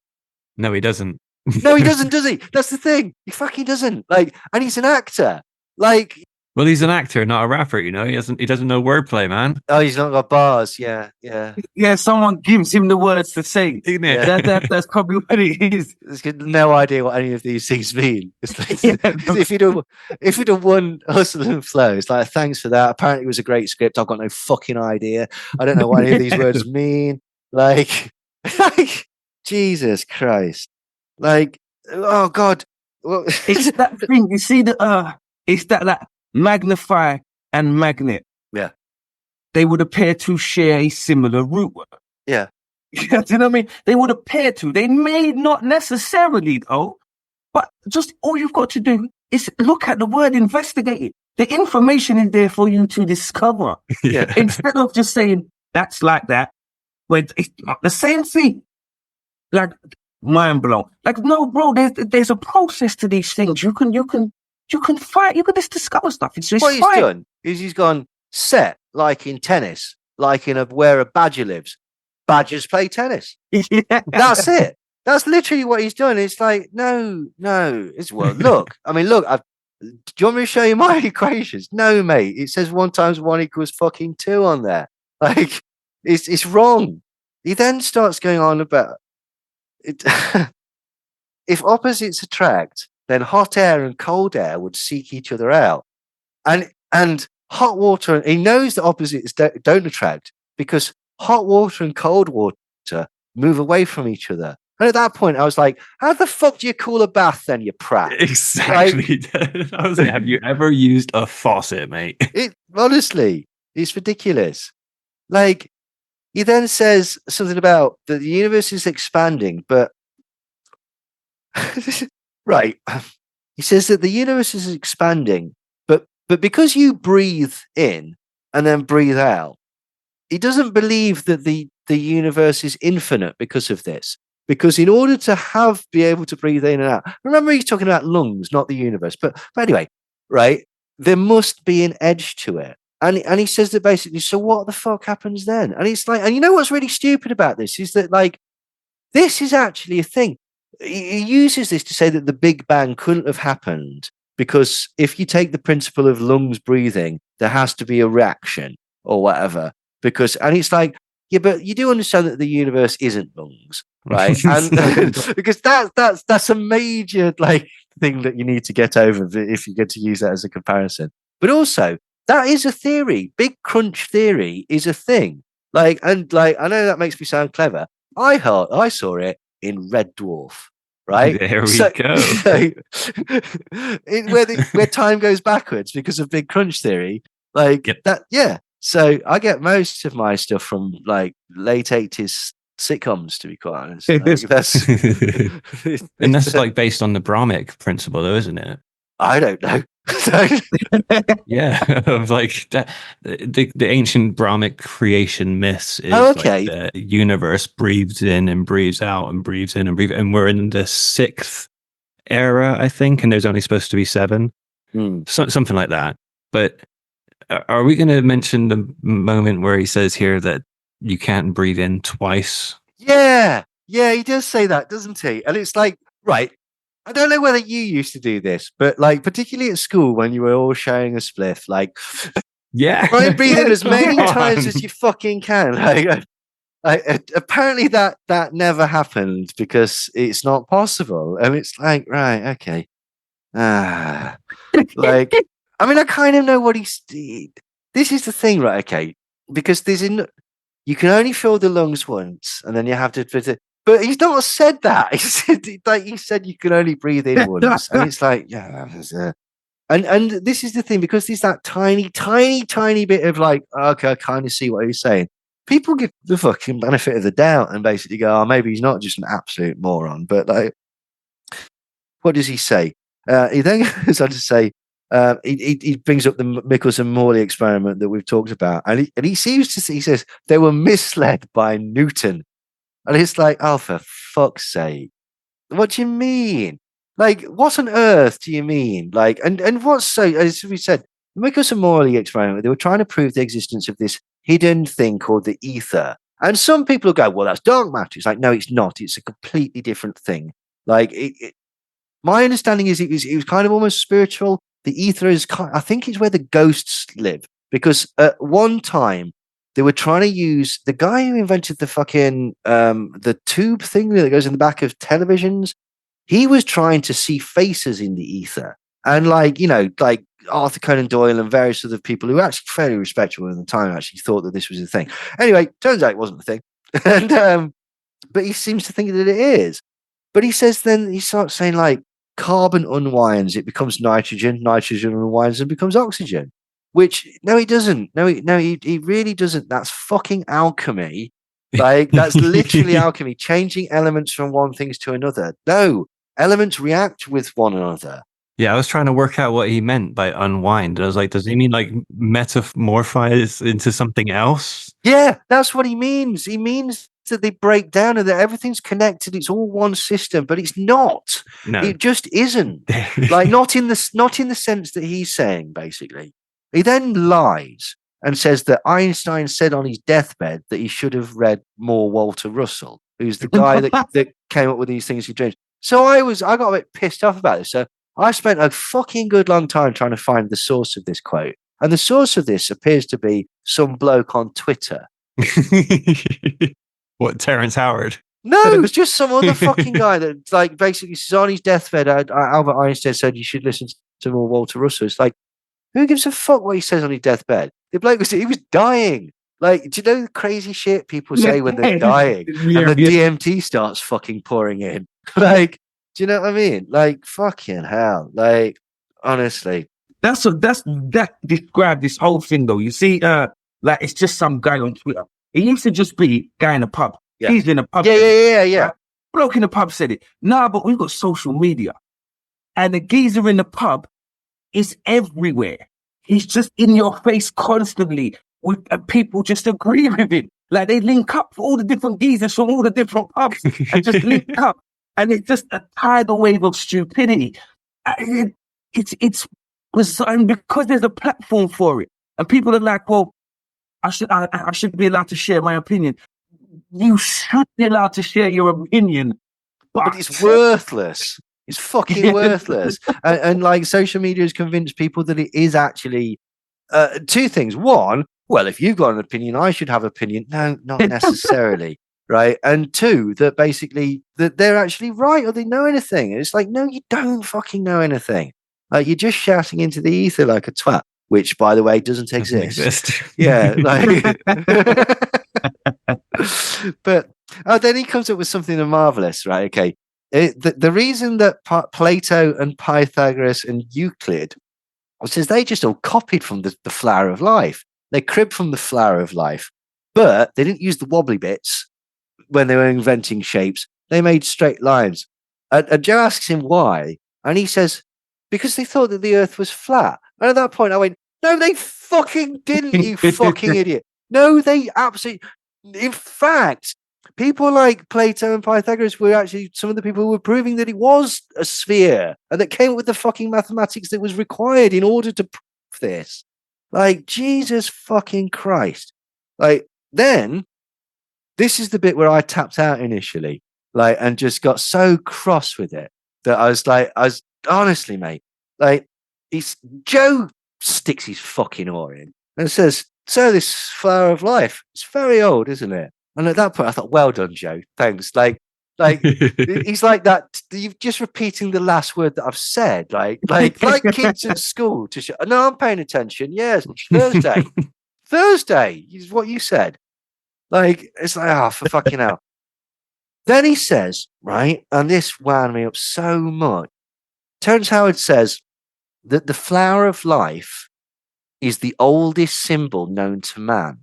No, he doesn't. No, he doesn't, does he? That's the thing. He fucking doesn't. Like, and he's an actor. Like... Well, he's an actor, not a rapper, you know? He doesn't know wordplay, man. Oh, he's not got bars. Yeah. Yeah, someone gives him the words to say. Yeah. That's probably what it is. He's got no idea what any of these things mean. It's like, Yeah. if you'd have won Hustle and Flow, it's like, thanks for that. Apparently it was a great script. I've got no fucking idea. I don't know what any of these words mean. Like, Jesus Christ. Like, oh God. Well, It's that thing. You see it's that magnify and magnet. Yeah. They would appear to share a similar root word. Yeah. Do you know what I mean? They would appear to. They may not necessarily, though. But just all you've got to do is look at the word, investigate it. The information is there for you to discover. Yeah. Instead of just saying that's like that, when it's not the same thing. Like, mind blown. Like, no, bro. There's a process to these things. You can fight. You can just discover stuff. It's just what he's done is he's gone set, like in tennis, like in where a badger lives. Badgers play tennis. Yeah. That's it. That's literally what he's done. It's like, no. It's, well, look. I mean, look. Do you want me to show you my equations? No, mate. It says 1 × 1 = fucking 2 on there. Like, it's wrong. He then starts going on about it. If opposites attract, then hot air and cold air would seek each other out. And hot water, he knows that opposites don't attract because hot water and cold water move away from each other. And at that point, I was like, how the fuck do you cool a bath then, you prat? Exactly. Like, I was like, have you ever used a faucet, mate? Honestly, it's ridiculous. Like, he then says something about that the universe is expanding, but... Right. He says that the universe is expanding, but because you breathe in and then breathe out, he doesn't believe that the universe is infinite because of this. Because in order to be able to breathe in and out, remember he's talking about lungs, not the universe. But anyway, right? there must be an edge to it. And he says that basically, so what the fuck happens then? And it's like, and you know what's really stupid about this is that, like, this is actually a thing. He uses this to say that the Big Bang couldn't have happened because if you take the principle of lungs breathing, there has to be a reaction or whatever. And it's like, yeah, but you do understand that the universe isn't lungs, right? And because that's a major like thing that you need to get over if you get to use that as a comparison. But also, that is a theory. Big Crunch theory is a thing. I know that makes me sound clever. I saw it in Red Dwarf, right? There we go. Where time goes backwards because of Big Crunch theory, that, yeah. So I get most of my stuff from like late 80s sitcoms, to be quite honest. And that's like based on the Brahmic principle, though, isn't it? I don't know. Yeah, of like the ancient Brahmic creation myths is okay. Like the universe breathes in and breathes out and breathes in and breathes, and we're in the 6th era, I think, and there's only supposed to be 7, something like that. But are we going to mention the moment where he says here that you can't breathe in twice? Yeah, he does say that, doesn't he? And it's like, right. I don't know whether you used to do this, but like particularly at school when you were all sharing a spliff, like try and breathe in as many times as you fucking can. Apparently that never happened because it's not possible. And it's like, right, okay. Like, I mean, I kind of know what this is the thing, right? Okay, because you can only fill the lungs once, and then you have to. But he's not said that. He said you can only breathe in once, and it's like, yeah, and this is the thing, because there's that tiny, tiny, tiny bit of like, okay, I kind of see what he's saying. People give the fucking benefit of the doubt and basically go, oh, maybe he's not just an absolute moron. But like, what does he say? He then goes on to say, he brings up the Michelson-Morley experiment that we've talked about, and he seems to he says they were misled by Newton. And it's like, oh, for fuck's sake. What do you mean? Like, what on earth do you mean? Like, and what's so, as we said, the Michelson-Morley experiment, they were trying to prove the existence of this hidden thing called the ether. And some people go, well, that's dark matter. It's like, no, it's not. It's a completely different thing. Like, my understanding is it was kind of almost spiritual. The ether is, I think it's where the ghosts live. Because at one time, they were trying to use the guy who invented the fucking the tube thing that goes in the back of televisions. He was trying to see faces in the ether, and like Arthur Conan Doyle and various other people who were actually fairly respectable at the time actually thought that this was a thing. Anyway, turns out it wasn't a thing, and but he seems to think that it is. But he says then he starts saying like carbon unwinds, it becomes nitrogen, nitrogen unwinds and becomes oxygen. Which no, he doesn't. No, he really doesn't. That's fucking alchemy. Like that's literally alchemy, changing elements from one thing to another. No, elements react with one another. Yeah, I was trying to work out what he meant by unwind. I was like, does he mean like metamorphize into something else? Yeah, that's what he means. He means that they break down and that everything's connected. It's all one system, but it's not. No, it just isn't. Like not in the sense that he's saying. Basically. He then lies and says that Einstein said on his deathbed that he should have read more Walter Russell, who's the guy that came up with these things he dreamed. So I got a bit pissed off about this. So I spent a fucking good long time trying to find the source of this quote. And the source of this appears to be some bloke on Twitter. What, Terrence Howard? No, it was just some other fucking guy that like basically says on his deathbed, Albert Einstein said you should listen to more Walter Russell. It's like, who gives a fuck what he says on his deathbed? The bloke he was dying. Like, do you know the crazy shit people say when they're dying and the DMT starts fucking pouring in? Like, do you know what I mean? Like, fucking hell. Like, honestly. That described this whole thing though. You see, like it's just some guy on Twitter. It used to just be a guy in a pub. Yeah. He's in a pub. Yeah. Right? Bloke in the pub said it. Nah, but we've got social media. And the geezer in the pub is everywhere. He's just in your face constantly with people just agree with him. Like they link up for all the different geezers from all the different pubs and just link up. And it's just a tidal wave of stupidity. It's and because there's a platform for it, and people are like, well, I should be allowed to share my opinion. You should be allowed to share your opinion, but it's worthless. It's fucking worthless. And like social media has convinced people that it is actually two things. One, well, if you've got an opinion, I should have opinion. No, not necessarily. Right. And two, that basically that they're actually right or they know anything. And it's like, no, you don't fucking know anything. Like you're just shouting into the ether like a twat, which by the way doesn't exist. Yeah. Like but then he comes up with something marvelous, right? Okay. The reason that Plato and Pythagoras and Euclid says they just all copied from the flower of life. They cribbed from the flower of life, but they didn't use the wobbly bits when they were inventing shapes. They made straight lines. And Joe asks him why, and he says, because they thought that the earth was flat. And at that point, I went, no, they fucking didn't, you fucking idiot. No, they absolutely... In fact, people like Plato and Pythagoras were actually some of the people who were proving that it was a sphere and that came up with the fucking mathematics that was required in order to prove this. Like, Jesus fucking Christ. Like, then, this is the bit where I tapped out initially, like, and just got so cross with it that I was honestly, mate, like, Joe sticks his fucking oar in and says, so this flower of life, it's very old, isn't it? And at that point, I thought, well done, Joe. Thanks. Like he's like that. You're just repeating the last word that I've said. Like kids at school to show. No, I'm paying attention. Yes, Thursday. Thursday is what you said. Like, it's like, oh, for fucking hell. Then he says, right, and this wound me up so much. Terrence Howard says that the flower of life is the oldest symbol known to man.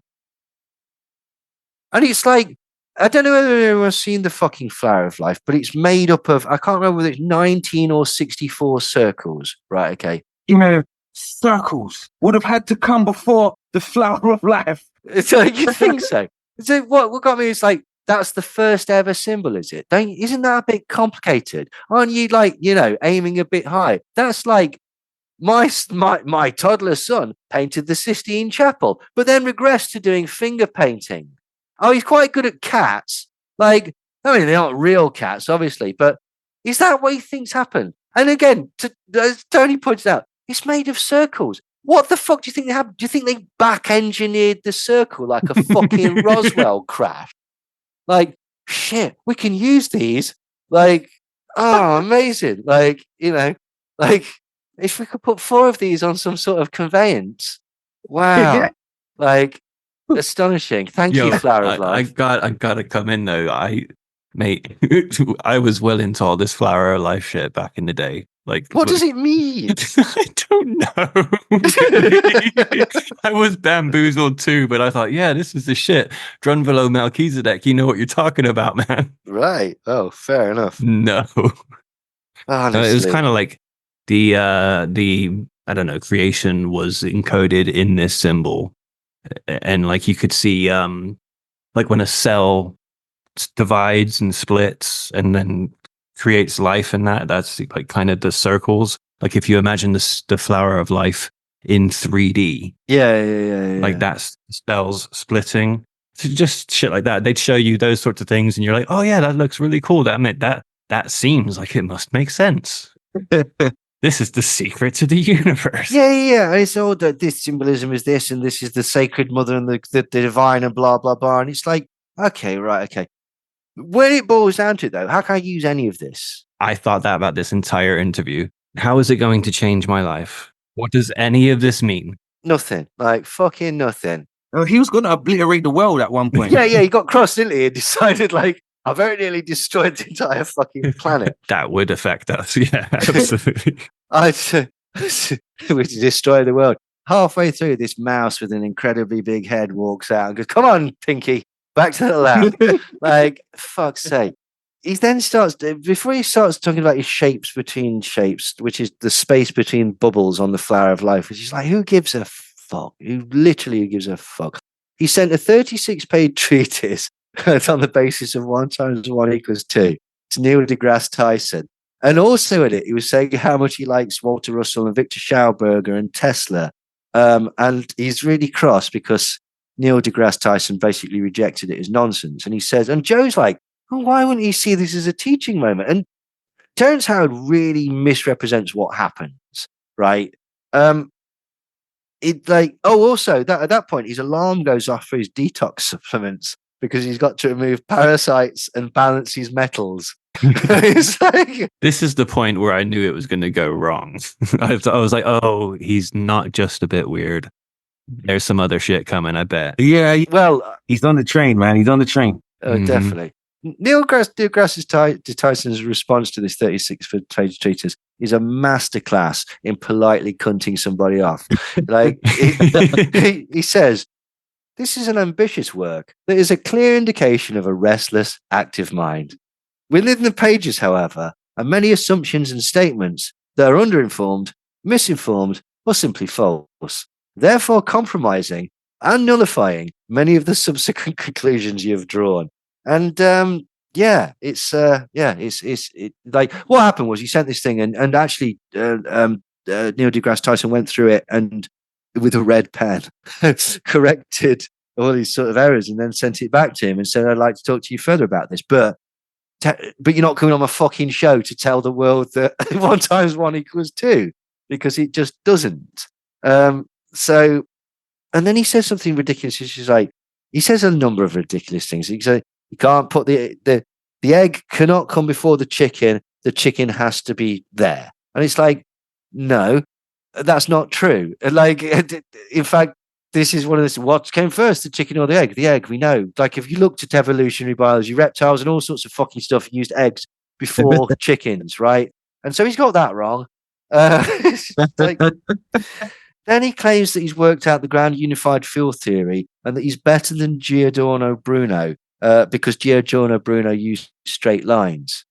And it's like, I don't know whether anyone's seen the fucking flower of life, but it's made up of, I can't remember whether it's 19 or 64 circles. Right, okay. You know, circles would have had to come before the flower of life. So you think so? So what got me is like, that's the first ever symbol, is it? Isn't that a bit complicated? Aren't you like, aiming a bit high? That's like, my toddler son painted the Sistine Chapel, but then regressed to doing finger painting. Oh, he's quite good at cats. Like, I mean, they aren't real cats, obviously, but is that what he thinks happened? And again, as Tony pointed out, it's made of circles. What the fuck do you think they have? Do you think they back-engineered the circle like a fucking Roswell crash? Like, shit, we can use these. Like, oh, amazing. Like, like, if we could put 4 of these on some sort of conveyance, wow. Like, astonishing. Thank you, Flower of Life. I gotta come in though. Mate, I was well into all this Flower of Life shit back in the day. Like, what does it mean? I don't know. I was bamboozled too, but I thought, yeah, this is the shit. Drunvalo Melchizedek, you know what you're talking about, man. Right. Oh, fair enough. No. Honestly. It was kind of like the I don't know, creation was encoded in this symbol. And like you could see like when a cell divides and splits and then creates life, and that's like kind of the circles. Like if you imagine the flower of life in 3D, yeah, like that's cells splitting. So just shit like that. They'd show you those sorts of things, and you're like, oh yeah, that looks really cool. That seems like it must make sense. This is the secret to the universe. Yeah. It's all that this symbolism is this, and this is the sacred mother and the divine, and blah blah blah. And it's like, okay, right, okay. When it boils down to it, though, how can I use any of this? I thought that about this entire interview. How is it going to change my life? What does any of this mean? Nothing. Like, fucking nothing. Oh, he was going to obliterate the world at one point. Yeah, he got cross, didn't he? And decided, like, I very nearly destroyed the entire fucking planet. That would affect us. Yeah, absolutely. We destroy the world. Halfway through, this mouse with an incredibly big head walks out and goes, come on, Pinky. Back to the lab. Like, fuck's sake. He then starts, before he starts talking about his shapes between shapes, which is the space between bubbles on the flower of life, which is like, who gives a fuck? Who literally gives a fuck? He sent a 36-page treatise on the basis of 1 × 1 = 2 to Neil deGrasse Tyson. And also in it, he was saying how much he likes Walter Russell and Victor Schauberger and Tesla. And he's really cross because Neil deGrasse Tyson basically rejected it as nonsense. And he says, and Joe's like, oh, why wouldn't he see this as a teaching moment? And Terrence Howard really misrepresents what happens, right? Also that at that point, his alarm goes off for his detox supplements because he's got to remove parasites and balance his metals. It's like, this is the point where I knew it was going to go wrong. I was like, oh, he's not just a bit weird. There's some other shit coming, I bet. Yeah, well, he's on the train, man. He's on the train. Definitely. Neil deGrasse Tyson's response to this 36-page treatise is a masterclass in politely cunting somebody off. Like he says, this is an ambitious work that is a clear indication of a restless, active mind. Within the pages, however, are many assumptions and statements that are underinformed, misinformed, or simply false, therefore compromising and nullifying many of the subsequent conclusions you have drawn. And it's like what happened was he sent this thing and actually Neil deGrasse Tyson went through it and with a red pen corrected all these sort of errors and then sent it back to him and said, I'd like to talk to you further about this, but you're not coming on my fucking show to tell the world that 1 × 1 = 2 because it just doesn't. So, and then he says something ridiculous. He's like, he says a number of ridiculous things. He says, you can't put the egg cannot come before the chicken. The chicken has to be there. And it's like, no, that's not true. Like, in fact, this is one of this. What came first, the chicken or the egg? The egg, we know. Like, if you looked at evolutionary biology, reptiles and all sorts of fucking stuff used eggs before chickens, right? And so he's got that wrong. Like, then he claims that he's worked out the ground unified field theory and that he's better than Giordano Bruno because Giordano Bruno used straight lines.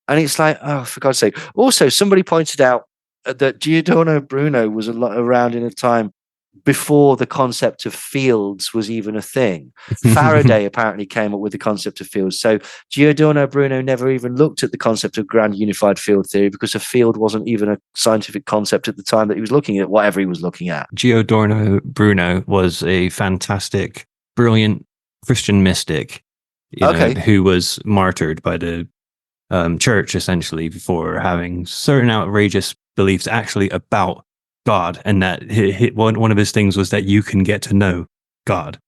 And it's like, oh, for God's sake. Also, somebody pointed out that Giordano Bruno was around in a time before the concept of fields was even a thing. Faraday apparently came up with the concept of fields. So Giordano Bruno never even looked at the concept of grand unified field theory because a field wasn't even a scientific concept at the time that he was looking at whatever he was looking at. Giordano Bruno was a fantastic, brilliant Christian mystic, who was martyred by the church essentially for having certain outrageous beliefs actually about God, and that one of his things was that you can get to know God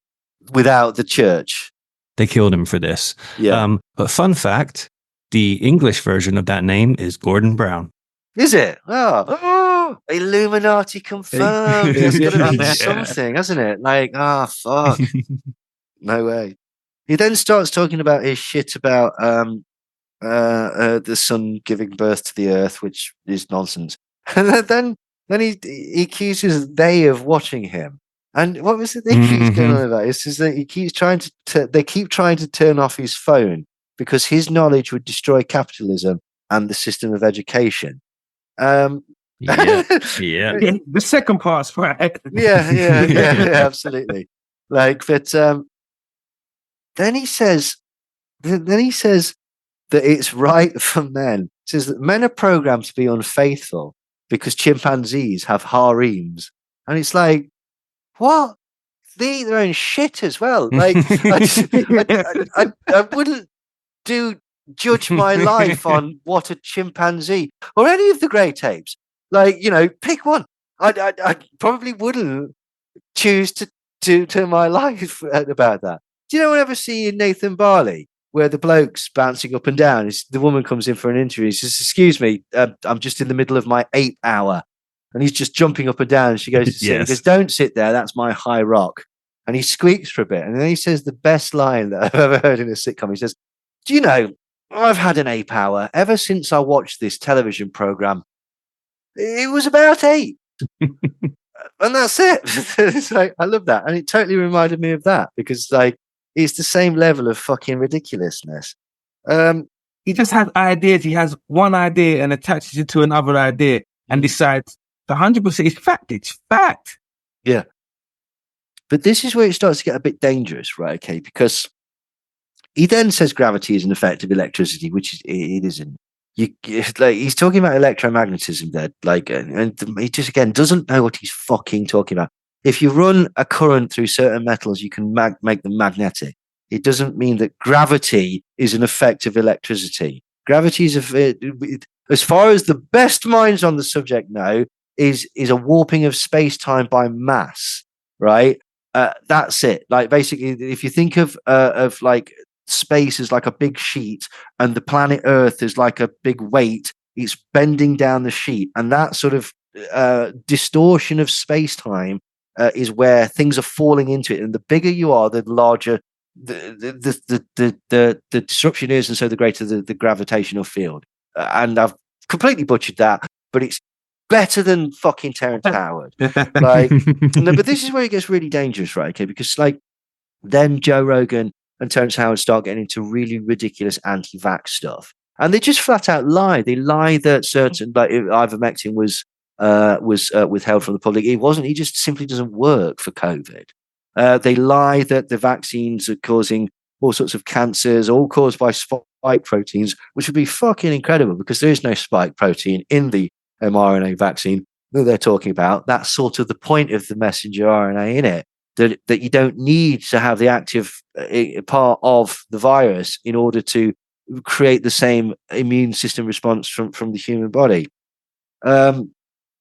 without the church. They killed him for this. Yeah. But fun fact, the English version of that name is Gordon Brown. Is it? Oh, Illuminati confirmed. It's got to be something, hasn't it? Like, fuck. No way. He then starts talking about his shit about the sun giving birth to the earth, which is nonsense. And then he accuses they of watching him. And what was it they keep going on about? It's just that he keeps trying to they keep trying to turn off his phone because his knowledge would destroy capitalism and the system of education. Yeah. The second part's right. Yeah, absolutely. Like, but then he says that it's right for men. He says that men are programmed to be unfaithful because chimpanzees have harems. And it's like, what? They eat their own shit as well. Like, I wouldn't judge my life on what a chimpanzee or any of the great apes. Like, pick one. I probably wouldn't choose to turn my life about that. Do you ever see Nathan Barley where the bloke's bouncing up and down? The woman comes in for an interview. She says, "Excuse me, I'm just in the middle of my ape hour." And he's just jumping up and down. And she goes to sit. Yes. He goes, "Don't sit there. That's my high rock." And he squeaks for a bit. And then he says the best line that I've ever heard in a sitcom. He says, "Do you know, I've had an ape hour ever since I watched this television program. It was about ape." And that's it. It's like, I love that. And it totally reminded me of that because, like, it's the same level of fucking ridiculousness. He just has ideas. He has one idea and attaches it to another idea and decides the 100% is fact. It's fact. Yeah. But this is where it starts to get a bit dangerous, right? Okay. Because he then says gravity is an effect of electricity, which it isn't. like he's talking about electromagnetism there, like, and he just again doesn't know what he's fucking talking about. If you run a current through certain metals, you can make them magnetic. It doesn't mean that gravity is an effect of electricity. Gravity is as far as the best minds on the subject know, is a warping of space time by mass, right? That's it. Like basically, if you think of like space as like a big sheet and the planet Earth is like a big weight, it's bending down the sheet, and that sort of distortion of space time is where things are falling into it. And the bigger you are, the larger the disruption is, and so the greater the gravitational field. And I've completely butchered that, but it's better than fucking Terrence Howard. Like, no, but this is where it gets really dangerous, right? Okay, because like then Joe Rogan and Terrence Howard start getting into really ridiculous anti-vax stuff, and they just flat out lie. They lie that certain like ivermectin was withheld from the public. It wasn't. He just simply doesn't work for COVID. They lie that the vaccines are causing all sorts of cancers, all caused by spike proteins, which would be fucking incredible because there is no spike protein in the mRNA vaccine that they're talking about. That's sort of the point of the messenger RNA in it, that you don't need to have the active part of the virus in order to create the same immune system response from the human body.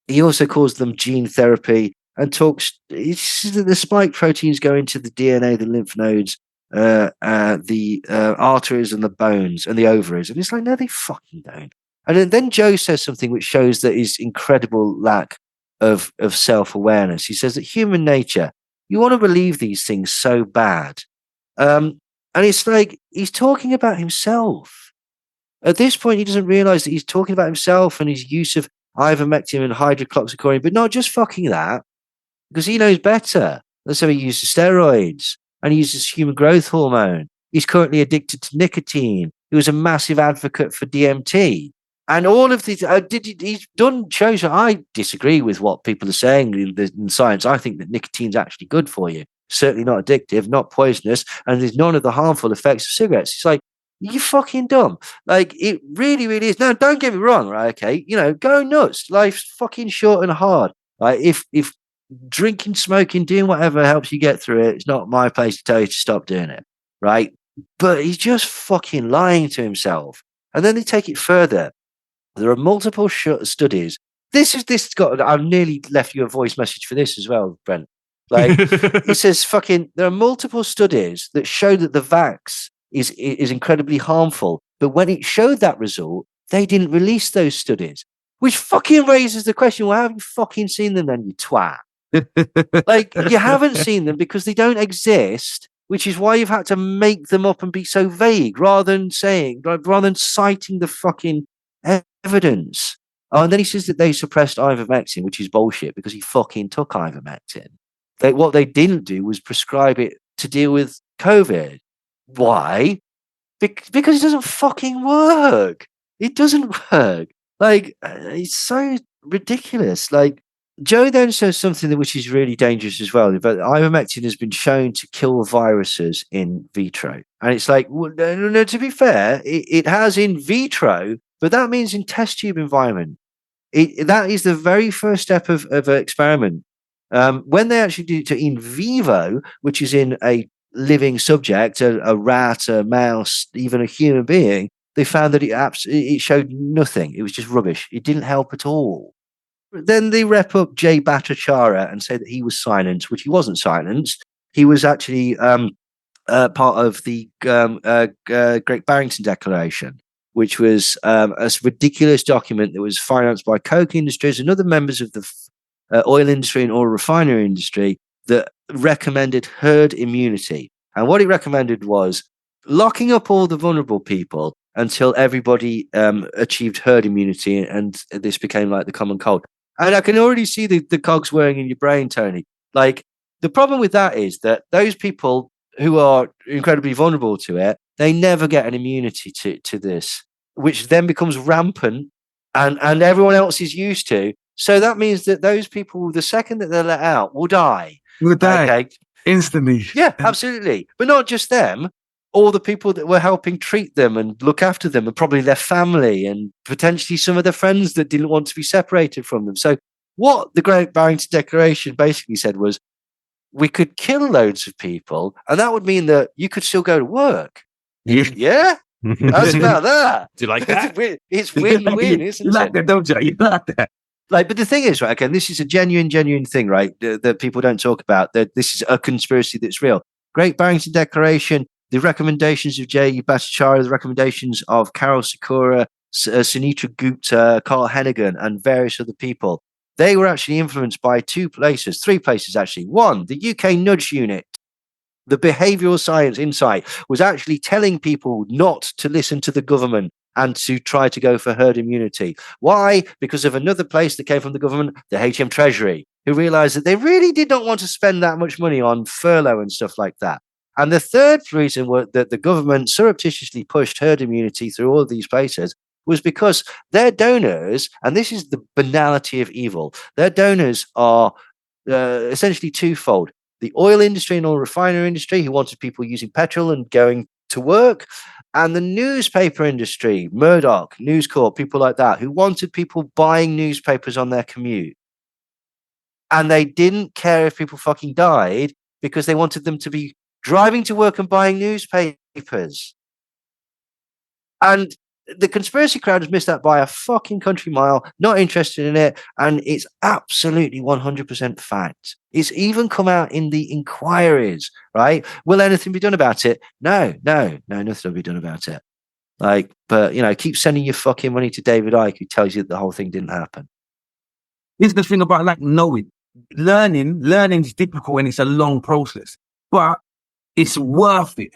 He also calls them gene therapy and talks the spike proteins go into the DNA, the lymph nodes, the arteries and the bones and the ovaries. And it's like, no, they fucking don't. And then Joe says something which shows that his incredible lack of self-awareness. He says that human nature, you want to believe these things so bad. And it's like he's talking about himself. At this point, he doesn't realize that he's talking about himself and his use of ivermectin and hydroxychloroquine, but not just fucking that, because he knows better. And so he uses steroids and he uses human growth hormone. He's currently addicted to nicotine. He was a massive advocate for DMT. And all of these, he's done shows. I disagree with what people are saying in science. I think that nicotine's actually good for you. Certainly not addictive, not poisonous, and there's none of the harmful effects of cigarettes. It's like, you fucking dumb. Like, it really, really is. Now, don't get me wrong, right? Okay, go nuts. Life's fucking short and hard. Right? If drinking, smoking, doing whatever helps you get through it, it's not my place to tell you to stop doing it, right? But he's just fucking lying to himself. And then they take it further. There are multiple studies. I've nearly left you a voice message for this as well, Brent. Like, it says there are multiple studies that show that the vax is incredibly harmful. But when it showed that result, they didn't release those studies, which fucking raises the question, well, how have you fucking seen them then, you twat? Like, you haven't seen them because they don't exist, which is why you've had to make them up and be so vague rather than citing the fucking evidence. Oh, and then he says that they suppressed ivermectin, which is bullshit because he fucking took ivermectin. What they didn't do was prescribe it to deal with COVID. Why? Because it doesn't fucking work. It doesn't work. Like, it's so ridiculous. Like, Joe then says something which is really dangerous as well. But ivermectin has been shown to kill viruses in vitro. And it's like, well, no, to be fair, it has in vitro, but that means in test tube environment. That is the very first step of an experiment. When they actually do it to in vivo, which is in a living subject, a rat, a mouse, even a human being, they found that it showed nothing. It was just rubbish. It didn't help at all. Then they rep up Jay Bhattacharya and say that he was silenced, which he wasn't silenced. He was actually part of the Great Barrington Declaration, which was a ridiculous document that was financed by Coke Industries and other members of the oil industry and oil refinery industry that recommended herd immunity. And what it recommended was locking up all the vulnerable people until everybody achieved herd immunity, and this became like the common cold. And I can already see the cogs whirring in your brain, Tony. Like, the problem with that is that those people who are incredibly vulnerable to it, they never get an immunity to this, which then becomes rampant and everyone else is used to. So that means that those people, the second that they're let out, will die. Will die. Okay. Instantly. Yeah, absolutely. But not just them. all the people that were helping treat them and look after them, and probably their family and potentially some of their friends that didn't want to be separated from them. So what the Great Barrington Declaration basically said was, we could kill loads of people, and that would mean that you could still go to work. Yeah? How's about that? Do you like that? It's win-win, isn't You like it? that, don't you? You like that. Like, but the thing is, right, again, this is a genuine thing, right, that people don't talk about, that this is a conspiracy that's real. Great Barrington Declaration, the recommendations of J. Bhattacharya, the recommendations of Carol Sikora, Sunita Gupta, Carl Hennigan, and various other people, they were actually influenced by three places actually. One, the UK Nudge Unit, the behavioral science insight, was actually telling people not to listen to the government and to try to go for herd immunity. Why? Because of another place that came from the government, the HM Treasury, who realized that they really did not want to spend that much money on furlough and stuff like that. And the third reason was that the government surreptitiously pushed herd immunity through all of these places was because their donors, and this is the banality of evil, their donors are essentially twofold. The oil industry and oil refinery industry, who wanted people using petrol and going to work, and the newspaper industry, Murdoch, News Corp, people like that, who wanted people buying newspapers on their commute. And they didn't care if people fucking died because they wanted them to be driving to work and buying newspapers. And the conspiracy crowd has missed that by a fucking country mile, not interested in it, and it's absolutely 100% fact. It's even come out in the inquiries, right? Will anything be done about it? No, nothing will be done about it. Like, but, keep sending your fucking money to David Icke, who tells you that the whole thing didn't happen. Here's the thing about like knowing. Learning is difficult and it's a long process, but it's worth it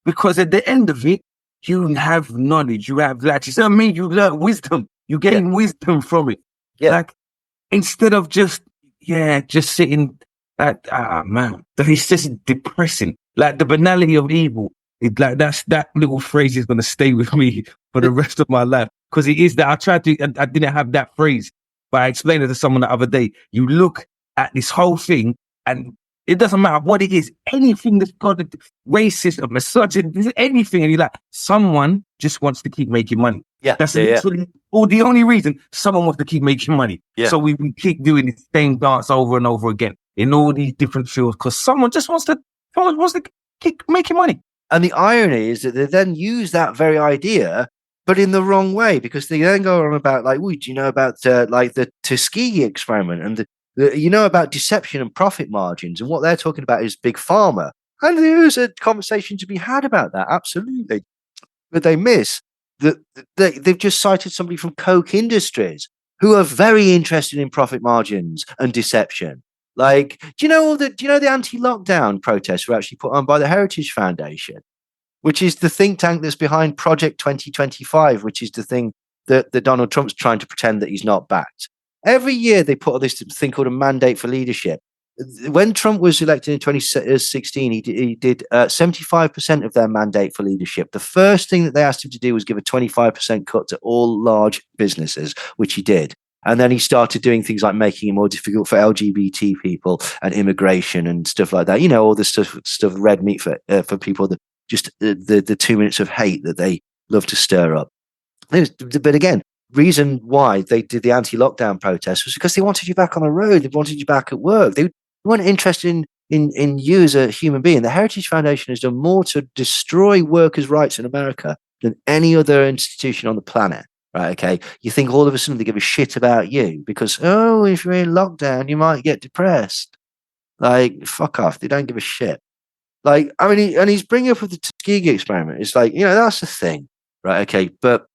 because at the end of it, you have knowledge, you have latches. I mean, you learn wisdom, you gain wisdom from it. Yeah. Like, instead of just sitting at, man, it's just depressing. Like, the banality of evil, that little phrase is going to stay with me for the rest of my life. Because it is that I didn't have that phrase, but I explained it to someone the other day. You look at this whole thing and it doesn't matter what it is, anything that's got racism, misogyny, anything, and you're like, someone just wants to keep making money. Yeah, that's literally, or the only reason someone wants to keep making money. Yeah. So we keep doing the same dance over and over again in all these different fields because someone wants to keep making money. And the irony is that they then use that very idea, but in the wrong way, because they then go on about like, do you know about like the Tuskegee experiment and about deception and profit margins, and what they're talking about is big pharma. And there's a conversation to be had about that, absolutely. But they miss that they've just cited somebody from Koch Industries who are very interested in profit margins and deception. Like, do you know the anti-lockdown protests were actually put on by the Heritage Foundation, which is the think tank that's behind Project 2025, which is the thing that Donald Trump's trying to pretend that he's not backed. Every year they put this thing called a mandate for leadership. When Trump was elected in 2016, he did 75% of their mandate for leadership. The first thing that they asked him to do was give a 25% cut to all large businesses, which he did. And then he started doing things like making it more difficult for LGBT people and immigration and stuff like that. All the stuff red meat for people that just the 2 minutes of hate that they love to stir up. But again, reason why they did the anti-lockdown protest was because they wanted you back on the road. They wanted you back at work. They weren't interested in you as a human being. The Heritage Foundation has done more to destroy workers' rights in America than any other institution on the planet. Right? Okay. You think all of a sudden they give a shit about you because, if you're in lockdown, you might get depressed. Like, fuck off. They don't give a shit. Like, I mean, and he's bringing up with the Tuskegee experiment. It's like, that's the thing. Right. Okay. But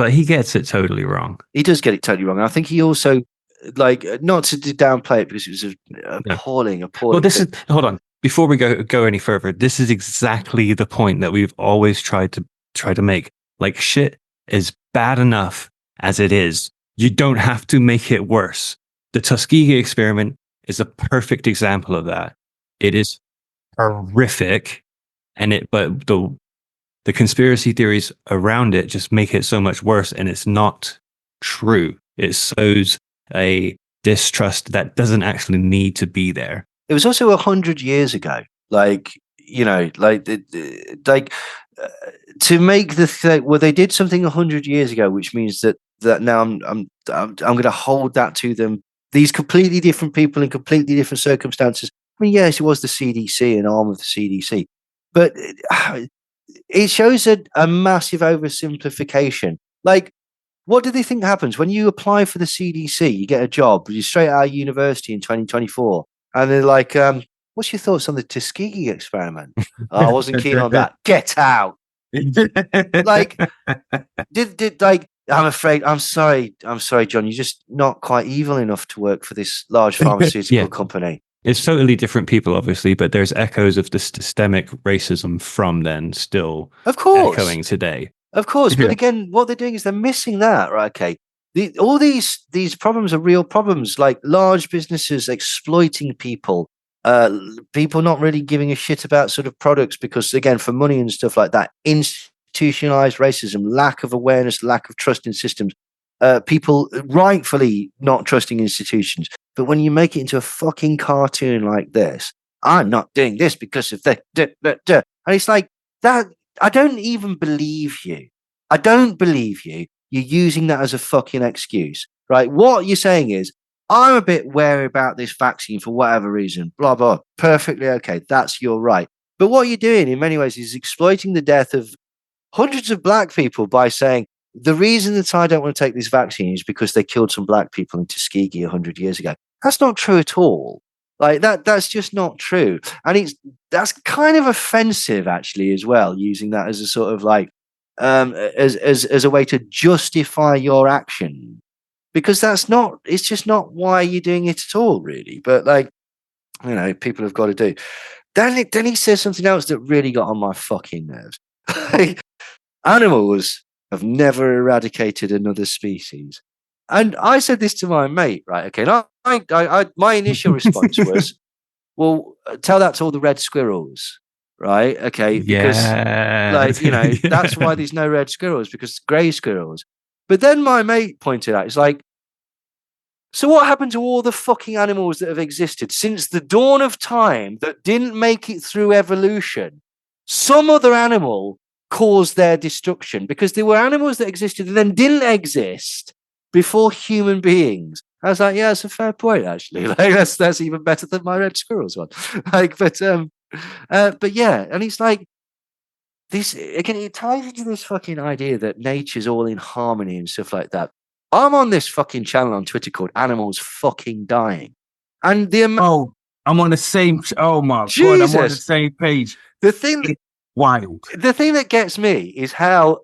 he gets it totally wrong. He does get it totally wrong. And I think he also, like, not to downplay it because it was appalling. Well, hold on. Before we go any further, this is exactly the point that we've always tried to make. Like, shit is bad enough as it is. You don't have to make it worse. The Tuskegee experiment is a perfect example of that. It is horrific, but the conspiracy theories around it just make it so much worse, and it's not true. It sows a distrust that doesn't actually need to be there. It was also 100 years ago. Like, to make well, they did something 100 years ago, which means that now I'm going to hold that to them. These completely different people in completely different circumstances. I mean, yes, it was the CDC, an arm of the CDC, but it shows a massive oversimplification. Like, what do they think happens when you apply for the CDC? You get a job, you're straight out of university in 2024, and they're like, "What's your thoughts on the Tuskegee experiment?" "Oh, I wasn't keen on that. Get out." Like, did like? I'm afraid. I'm sorry, John. You're just not quite evil enough to work for this large pharmaceutical company. It's totally different people, obviously, but there's echoes of the systemic racism from then still, of course, echoing today. Of course, but again, what they're doing is they're missing that, right? Okay, all these problems are real problems, like large businesses exploiting people, people not really giving a shit about sort of products because, again, for money and stuff like that, institutionalized racism, lack of awareness, lack of trust in systems, people rightfully not trusting institutions. But when you make it into a fucking cartoon like this, I'm not doing this because of the, and it's like that. I don't even believe you. I don't believe you. You're using that as a fucking excuse, right? What you're saying is, I'm a bit wary about this vaccine for whatever reason, blah, blah. Perfectly okay. That's your right. But what you're doing in many ways is exploiting the death of hundreds of black people by saying, the reason that I don't want to take this vaccine is because they killed some black people in Tuskegee 100 years ago. That's not true at all. Like that's just not true. And that's kind of offensive actually as well, using that as a sort of like as a way to justify your action. Because it's just not why you're doing it at all, really. But like, you know, people have got to do. Then he says something else that really got on my fucking nerves. Animals have never eradicated another species. And I said this to my mate, right? Okay, and my initial response was, well, tell that to all the red squirrels, right? Okay, because like, you know, that's why there's no red squirrels, because grey squirrels. But then my mate pointed out, it's like, so what happened to all the fucking animals that have existed since the dawn of time that didn't make it through evolution? Some other animal caused their destruction, because there were animals that existed and then didn't exist before human beings. I was like, yeah, that's a fair point, actually. Like that's even better than my red squirrels one. Like, but yeah, and it's like this again. It ties into this fucking idea that nature's all in harmony and stuff like that. I'm on this fucking channel on Twitter called Animals Fucking Dying, and I'm on the same. Oh my Jesus. God, I'm on the same page. The thing, wild. The thing that gets me is how.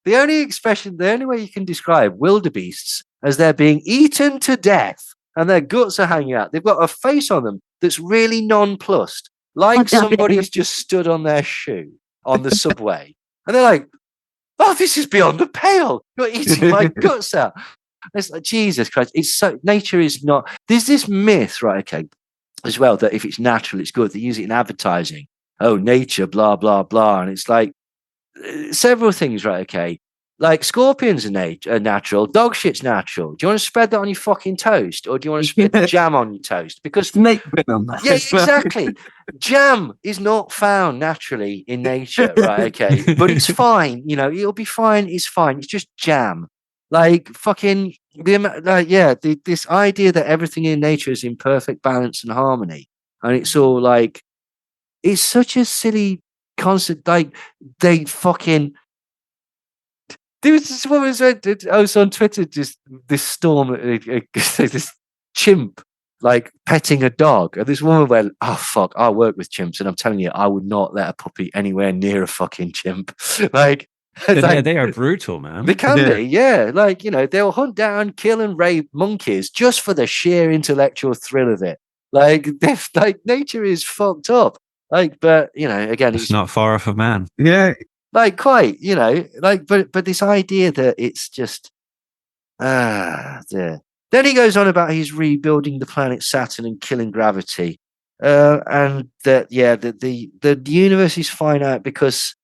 The only way you can describe wildebeests as they're being eaten to death and their guts are hanging out. They've got a face on them that's really nonplussed, like somebody's just stood on their shoe on the subway. And they're like, oh, this is beyond the pale. You're eating my guts out. It's like, Jesus Christ. Nature is not. There's this myth, right? Okay, as well, that if it's natural, it's good. They use it in advertising. Oh, nature, blah, blah, blah. And it's like, several things, right? Okay, like scorpions are natural, dog shit's natural. Do you want to spread that on your fucking toast, or do you want to spread jam on your toast? Because snake venom. Yeah, exactly. Jam is not found naturally in nature, right? Okay, but it's fine. You know, it'll be fine. It's fine. It's just jam. Like fucking this idea that everything in nature is in perfect balance and harmony, and it's all like, it's such a silly concept. Like they fucking. There was this woman I was on Twitter, just this storm, this chimp like petting a dog, and this woman went, "Oh fuck, I work with chimps, and I'm telling you, I would not let a puppy anywhere near a fucking chimp." Like, they are brutal, man. They can be, yeah. Like, you know, they'll hunt down, kill, and rape monkeys just for the sheer intellectual thrill of it. Like, nature is fucked up. Like, but you know, again, it's not far off of man. Yeah. Like quite, you know, like, but this idea that it's just, dear. Then he goes on about he's rebuilding the planet Saturn and killing gravity, and that the universe is finite because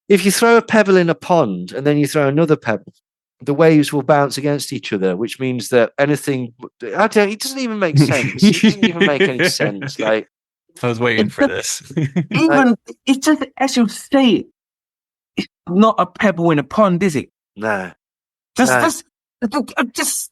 if you throw a pebble in a pond and then you throw another pebble, the waves will bounce against each other, which means that anything, it doesn't even make sense. It doesn't even make any sense. Like, I was waiting for this. Even it's just as you say it, it's not a pebble in a pond, is it? No. Just like just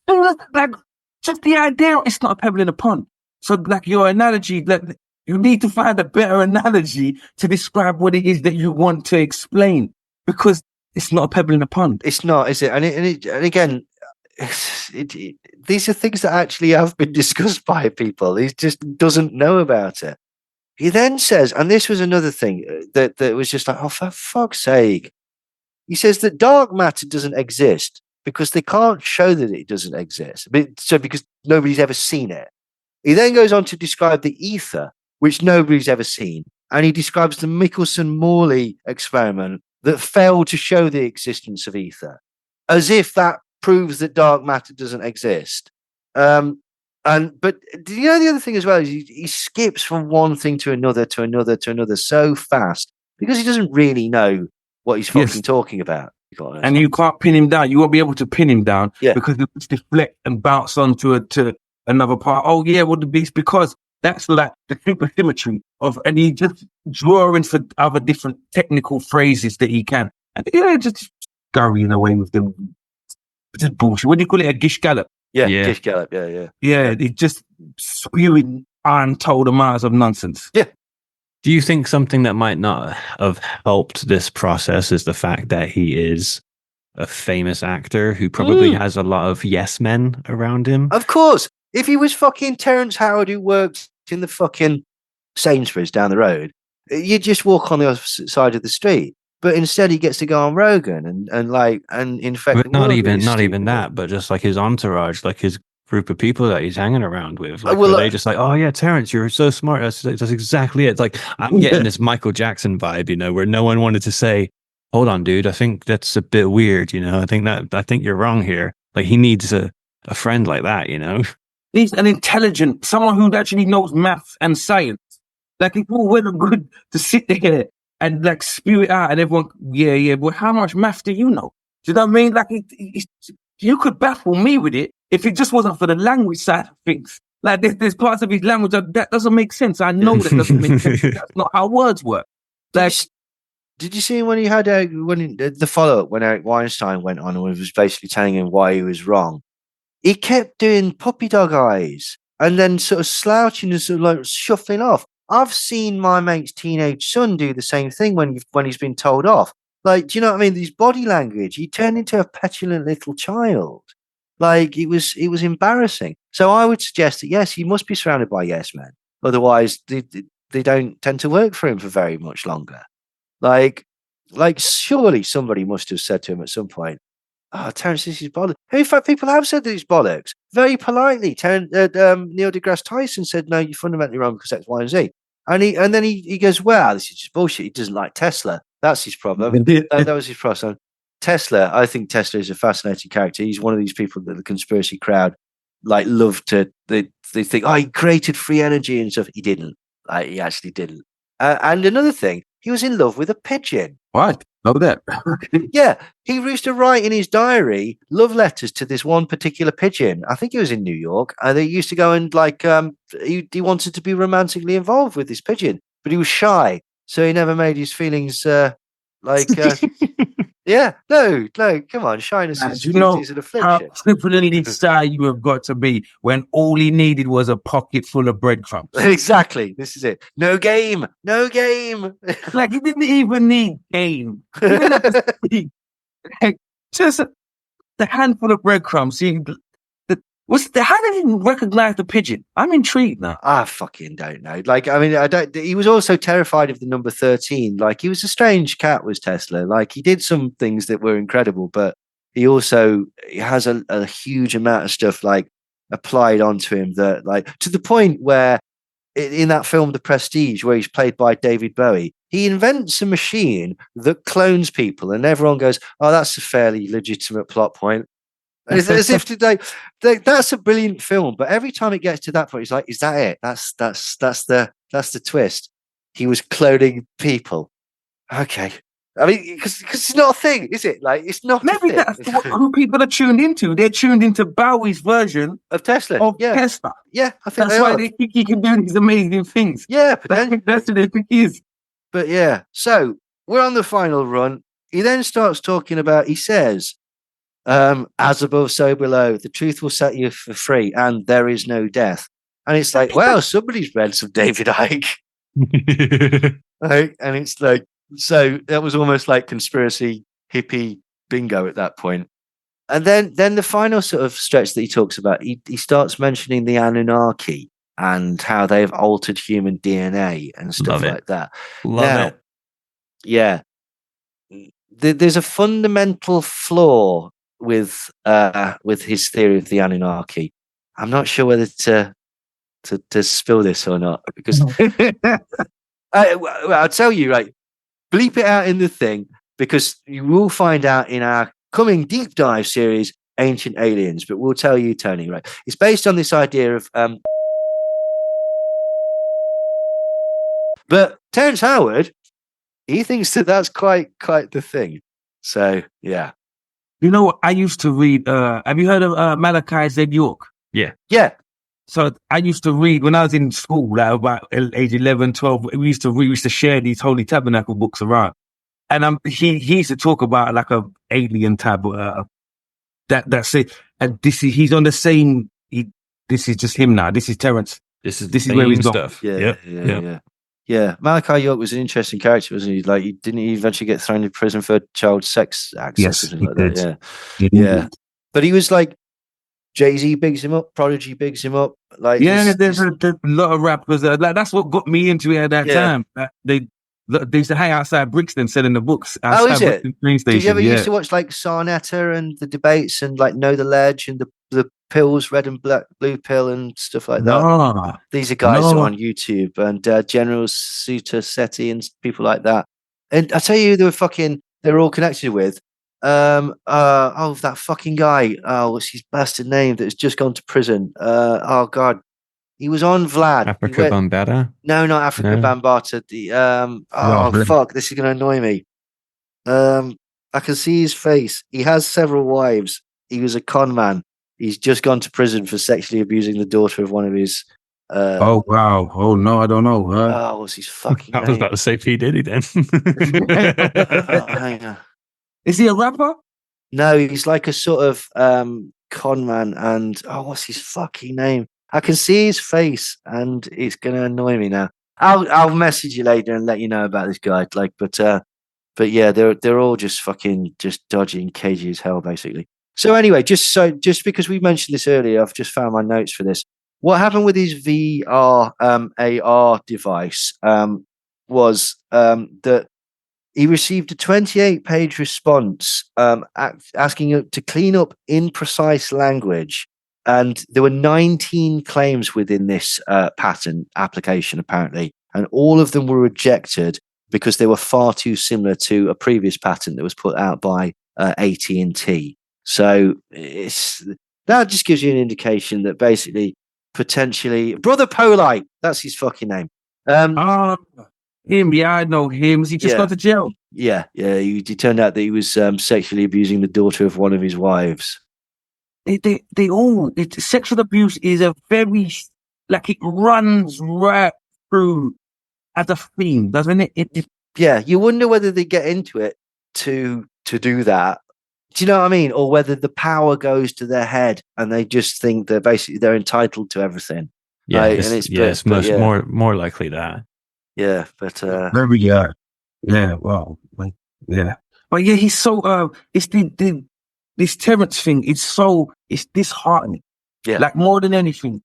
the idea. It's not a pebble in a pond. So like your analogy, like you need to find a better analogy to describe what it is that you want to explain, because it's not a pebble in a pond. It's not, is it? And again, these are things that actually have been discussed by people. He just doesn't know about it. He then says, and this was another thing that was just like, oh, for fuck's sake. He says that dark matter doesn't exist because they can't show that it doesn't exist. So because nobody's ever seen it. He then goes on to describe the ether, which nobody's ever seen. And he describes the Michelson-Morley experiment that failed to show the existence of ether, as if that proves that dark matter doesn't exist. But you know, the other thing as well is he skips from one thing to another so fast because he doesn't really know what he's fucking talking about. And you can't pin him down. You won't be able to pin him down because he'll just deflect and bounce on to another part. Oh yeah, well the beast, because that's like the supersymmetry of, and he just drawing for other different technical phrases that he can. And just scurrying away with them. Just bullshit. What do you call it? A gish gallop? Yeah, gish gallop. Yeah. Yeah, he just spewing untold amounts of nonsense. Yeah. Do you think something that might not have helped this process is the fact that he is a famous actor who probably has a lot of yes men around him? Of course. If he was fucking Terrence Howard who worked in the fucking Sainsbury's down the road, you'd just walk on the other side of the street. But instead he gets to go on Rogan and infect the not world even that, but just like his entourage, like his group of people that he's hanging around with. Like, well, they just like, oh yeah, Terrence, you're so smart. That's exactly it. It's like, I'm getting this Michael Jackson vibe, you know, where no one wanted to say, hold on, dude, I think that's a bit weird, you know. I think you're wrong here. Like, he needs a friend like that, you know. He's an intelligent, someone who actually knows math and science. Like, it's all well and good to sit there and like spew it out, and everyone, but how much math do you know? Do you know what I mean? Like, you could baffle me with it if it just wasn't for the language side of things. Like, there's parts of his language that doesn't make sense. I know that doesn't make sense. That's not how words work. Like, did you see when he had the follow up when Eric Weinstein went on and was basically telling him why he was wrong? He kept doing puppy dog eyes and then sort of slouching and sort of like shuffling off. I've seen my mate's teenage son do the same thing when he's been told off. Like, do you know what I mean? His body language, he turned into a petulant little child. Like, it was embarrassing. So I would suggest that, yes, he must be surrounded by yes men. Otherwise, they don't tend to work for him for very much longer. Like surely somebody must have said to him at some point, oh, Terrence, this is bollocks. In fact, people have said that it's bollocks. Very politely. Neil deGrasse Tyson said, no, you're fundamentally wrong because X, Y, and Z. And then he goes, well, this is just bullshit. He doesn't like Tesla. That's his problem. That was his problem. Tesla, I think Tesla is a fascinating character. He's one of these people that the conspiracy crowd like love to, they think, oh, he created free energy and stuff. He didn't. Like, he actually didn't. And another thing, he was in love with a pigeon. What? Love that. Yeah, he used to write in his diary love letters to this one particular pigeon. I think he was in New York, and they used to go and he wanted to be romantically involved with this pigeon, but he was shy, so he never made his feelings yeah, no, come on, shyness is an affliction. How crippling sad you have got to be when all he needed was a pocket full of breadcrumbs. Exactly, this is it. No game. Like, he didn't even need game. He didn't have to speak. Like, just the handful of breadcrumbs. How did he recognize the pigeon? I'm intrigued now. I fucking don't know. Like, I mean, he was also terrified of the number 13. Like, he was a strange cat, was Tesla. Like, he did some things that were incredible, but he has a huge amount of stuff like applied onto him that, like, to the point where in that film, The Prestige, where he's played by David Bowie, he invents a machine that clones people, and everyone goes, "Oh, that's a fairly legitimate plot point." As if today, that's a brilliant film, but every time it gets to that point, it's like, is that it? That's the twist. He was cloning people. Okay, I mean, because it's not a thing, is it? Like, it's not Maybe a that's thing who people are tuned into. They're tuned into Bowie's version of Tesla. of Yeah, Tesla. yeah, I think That's they why are. they think he can do these amazing things. Yeah, potentially. That's what they think he is. But yeah, so we're on the final run. He then starts talking about, he says, as above, so below, the truth will set you for free, and there is no death. And it's like, well, somebody's read some David Icke. Right? And it's like, so that was almost like conspiracy hippie bingo at that point. And then the final sort of stretch that he talks about, he starts mentioning the Anunnaki and how they've altered human DNA and stuff Love it. like that. Love it. Yeah. There's a fundamental flaw with his theory of the Anunnaki. I'm not sure whether to spill this or not, because I'll tell you, right, bleep it out in the thing, because you will find out in our coming deep dive series, Ancient Aliens. But we'll tell you, Tony, right? It's based on this idea of but Terrence Howard, he thinks that that's quite the thing. So yeah. You know what? I used to read. Have you heard of Malachi Zed York? Yeah. So I used to read when I was in school, like about age 11, 12. We used to share these Holy Tabernacle books around, and he used to talk about like a alien type. That's it. And he's on the same. This is just him now. This is Terrence. This is where he's stuff. Yeah. Malachi York was an interesting character, wasn't he? Like, didn't he eventually get thrown in prison for child sex acts? Yes, or something he like did. that? He Yeah. did. But he was like, Jay-Z bigs him up, Prodigy bigs him up. Like, Yeah, there's a lot of rappers. Like, that's what got me into it at that time. They used to hang outside Brixton selling the books. Oh, is it? Brixton train station. Did you ever used to watch like Sarnetta and the debates and like Know the Ledge and the pills, red and black, blue pill and stuff like that? No. These are guys that are on YouTube, and General Suta Seti and people like that. And I tell you, they were all connected with. That fucking guy. Oh, what's his bastard name that's just gone to prison? Oh God, he was on Vlad. Africa Bambaataa? No, not Africa Bambaataa. Fuck, this is gonna annoy me. I can see his face. He has several wives. He was a con man. He's just gone to prison for sexually abusing the daughter of one of his. Oh wow! Oh no, I don't know. What's his fucking I name? was about to say P. Diddy then. Hang on. Is he a rapper? No, he's like a sort of con man, and what's his fucking name? I can see his face, and it's gonna annoy me now. I'll message you later and let you know about this guy. Like, but yeah, they're all just fucking dodgy and cagey as hell, basically. So anyway, just because we mentioned this earlier, I've just found my notes for this. What happened with his VR AR device was that he received a 28-page response asking him to clean up imprecise language. And there were 19 claims within this patent application, apparently. And all of them were rejected because they were far too similar to a previous patent that was put out by AT&T. So that just gives you an indication that basically, potentially, Brother Polite, that's his fucking name. Him, yeah, I know him. Has he just gone to jail? Yeah. He turned out that he was sexually abusing the daughter of one of his wives. Sexual abuse is a very, like, it runs right through as a theme, doesn't it? Yeah, you wonder whether they get into it to do that. Do you know what I mean? Or whether the power goes to their head and they just think that basically they're entitled to everything. Yeah, right? it's more likely that. Yeah, but very yeah, well, yeah, but yeah, he's so it's this Terrence thing. It's disheartening. Yeah, like more than anything,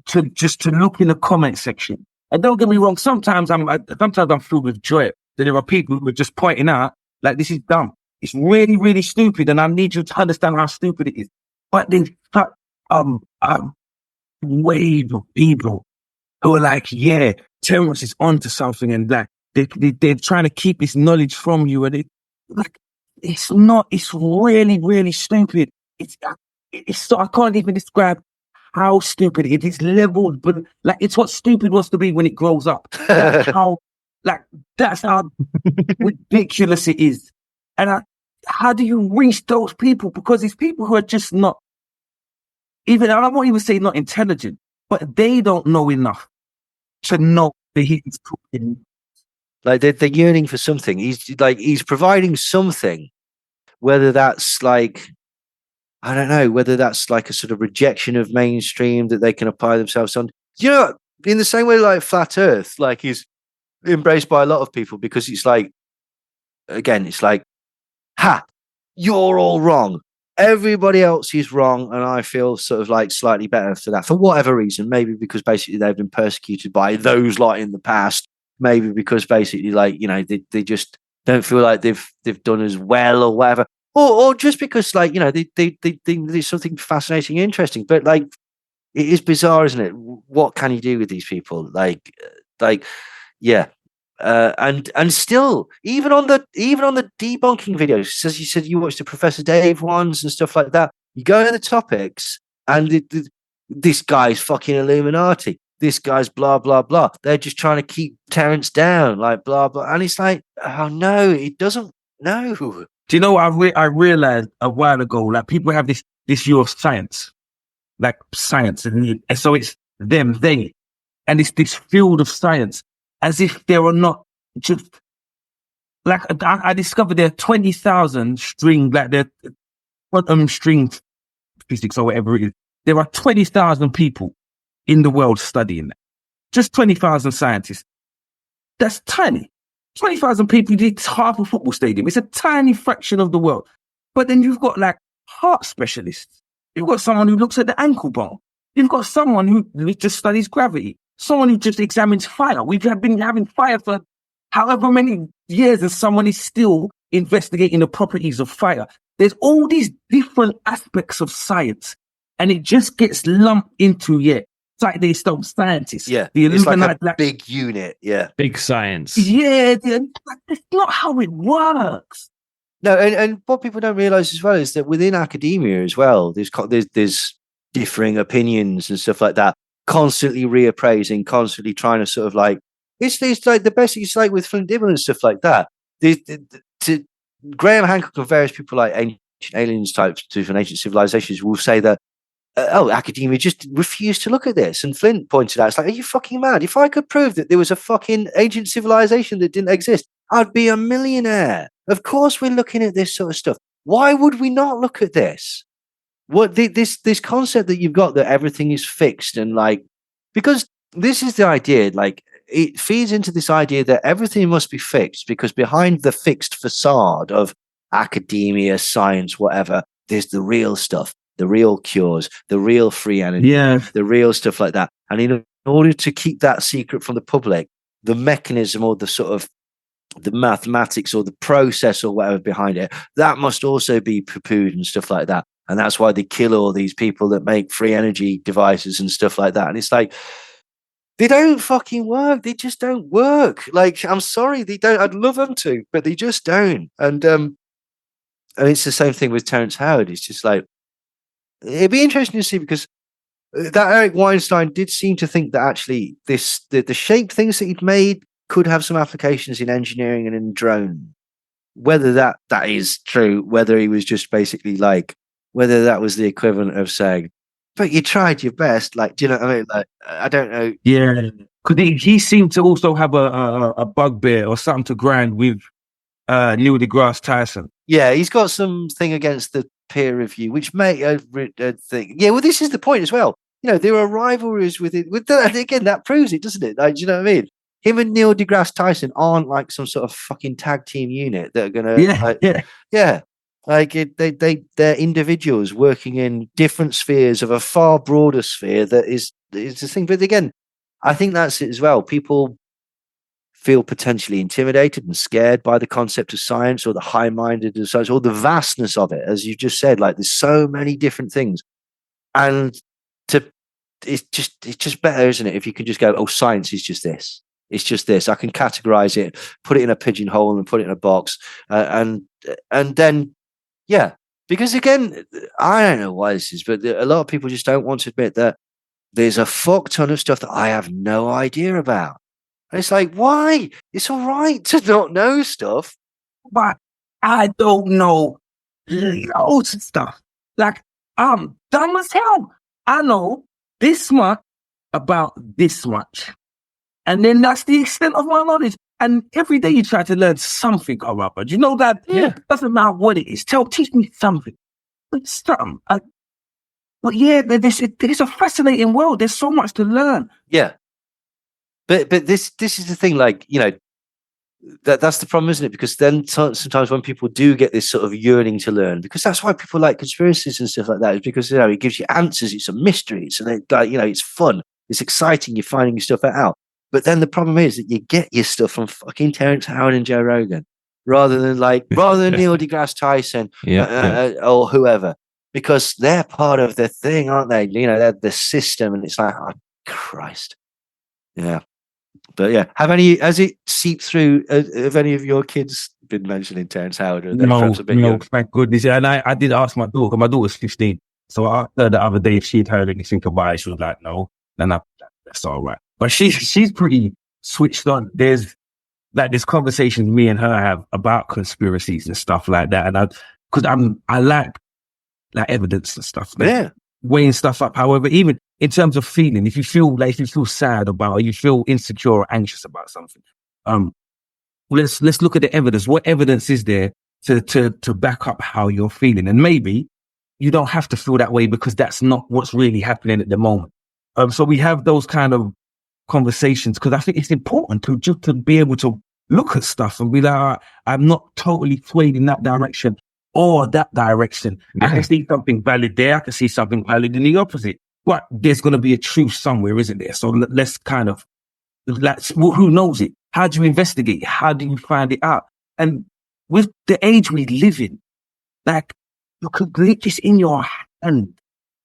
to look in the comment section. And don't get me wrong, sometimes I'm filled with joy that there are people who are just pointing out like this is dumb. It's really, really stupid, and I need you to understand how stupid it is. But there's wave of people who are like, yeah, Terrence is onto something, and like they're trying to keep this knowledge from you, and it's not. It's really, really stupid. It's so I can't even describe how stupid it is. It's leveled, but like it's what stupid wants to be when it grows up. That's how Like, that's how ridiculous it is. And how do you reach those people? Because it's people who are just not, even, I won't even say not intelligent, but they don't know enough to know that he's talking. Like they're yearning for something. He's providing something, whether that's like, I don't know, whether that's like a sort of rejection of mainstream that they can apply themselves on. You know, in the same way, like flat Earth, like is embraced by a lot of people because it's like, again, it's like, ha, you're all wrong. Everybody else is wrong, and I feel sort of like slightly better for that, for whatever reason. Maybe because basically they've been persecuted by those lot in the past. Maybe because basically, like, you know, they just don't feel like they've done as well or whatever, or just because, like, you know, they there's something fascinating, and interesting. But like, it is bizarre, isn't it? What can you do with these people? Like, yeah. And still, even on the debunking videos, as you said, you watched the Professor Dave ones and stuff like that. You go in the topics, and this guy's fucking Illuminati. This guy's blah blah blah. They're just trying to keep Terrence down, like blah blah. And it's like, oh no, it doesn't. No. Do you know what I realized a while ago? Like, people have this view of science, like science, and so it's them, they, and it's this field of science, as if there are not just, like, I discovered there are 20,000 string, like they're quantum string physics or whatever it is. There are 20,000 people in the world studying that. Just 20,000 scientists. That's tiny. 20,000 people, it's half a football stadium. It's a tiny fraction of the world. But then you've got like heart specialists. You've got someone who looks at the ankle bone. You've got someone who just studies gravity. Someone who just examines fire. We've been having fire for however many years, and someone is still investigating the properties of fire. There's all these different aspects of science, and it just gets lumped into, it's like they stop scientists. Yeah, the it's like Illuminati, a big unit. Yeah, Big science. yeah, that's not how it works. no, and what people don't realize as well is that within academia as well, there's differing opinions and stuff like that, constantly reappraising, constantly trying to sort of like, it's like the best. It's like with Flint Dibble and stuff like that. To Graham Hancock and various people like ancient aliens types, different ancient civilizations will say that, academia just refused to look at this. And Flint pointed out, it's like, are you fucking mad? If I could prove that there was a fucking ancient civilization that didn't exist, I'd be a millionaire. Of course we're looking at this sort of stuff. Why would we not look at this? What this concept that you've got that everything is fixed, and like, because this is the idea, like, it feeds into this idea that everything must be fixed, because behind the fixed facade of academia, science, whatever, there's the real stuff, the real cures, the real free energy, the real stuff like that. And in order to keep that secret from the public, the mechanism or the sort of the mathematics or the process or whatever behind it, that must also be poo-pooed and stuff like that. And that's why they kill all these people that make free energy devices and stuff like that. And it's like, they don't fucking work. They just don't work. Like, I'm sorry, they don't. I'd love them to, but they just don't. And it's the same thing with Terrence Howard. It's just like, it'd be interesting to see, because that Eric Weinstein did seem to think that actually the shape things that he'd made could have some applications in engineering and in drone. Whether that is true, whether he was just basically like, whether that was the equivalent of saying, but you tried your best. Like, do you know what I mean? Like, I don't know. Yeah, because he seemed to also have a bugbear or something to grind with Neil deGrasse Tyson. Yeah, he's got something against the peer review, which may think. Yeah, well, this is the point as well. You know, there are rivalries with it. With that, again, that proves it, doesn't it? Like, do you know what I mean? Him and Neil deGrasse Tyson aren't like some sort of fucking tag team unit that are gonna. Yeah. Like, they're individuals working in different spheres of a far broader sphere that is the thing. But again, I think that's it as well. People feel potentially intimidated and scared by the concept of science, or the high-minded of science, or the vastness of it, as you just said. Like, there's so many different things, and it's just better, isn't it, if you can just go, oh, science is just this. It's just this. I can categorize it, put it in a pigeonhole, and put it in a box, and then. Yeah, because again, I don't know why this is, but a lot of people just don't want to admit that there's a fuck ton of stuff that I have no idea about. And it's like, why? It's all right to not know stuff. But I don't know loads of stuff. Like, I'm dumb as hell. I know this much about this much. And then that's the extent of my knowledge. And every day you try to learn something or other. Do you know that? Yeah. Doesn't matter what it is. Teach me something. Something. But yeah, it's a fascinating world. There's so much to learn. Yeah. But this is the thing, like, you know, that's the problem, isn't it? Because then sometimes when people do get this sort of yearning to learn, because that's why people like conspiracies and stuff like that, is because, you know, it gives you answers. It's a mystery. So they, like, you know, it's fun. It's exciting. You're finding stuff out. But then the problem is that you get your stuff from fucking Terrence Howard and Joe Rogan rather than Neil deGrasse Tyson or whoever, because they're part of the thing, aren't they? You know, they're the system, and it's like, oh, Christ. Yeah. But yeah, has it seeped through? Have any of your kids been mentioning Terrence Howard? Or no, thank goodness. Yeah, and I did ask my daughter. My daughter's 15, so I asked her the other day if she'd heard anything about it. She was like, "No," and that's all right. But she's pretty switched on. There's conversations me and her have about conspiracies and stuff like that, and I like evidence and stuff. Yeah. Weighing stuff up. However, even in terms of feeling, if you feel sad about, or you feel insecure or anxious about something, let's look at the evidence. What evidence is there to back up how you're feeling? And maybe you don't have to feel that way because that's not what's really happening at the moment. So we have those kind of conversations because I think it's important to be able to look at stuff and be like, I'm not totally swayed in that direction or that direction. Yeah. I can see something valid there. I can see something valid in the opposite. But there's going to be a truth somewhere, isn't there? So let's who knows it? How do you investigate? How do you find it out? And with the age we live in, like, you could it's in your hand.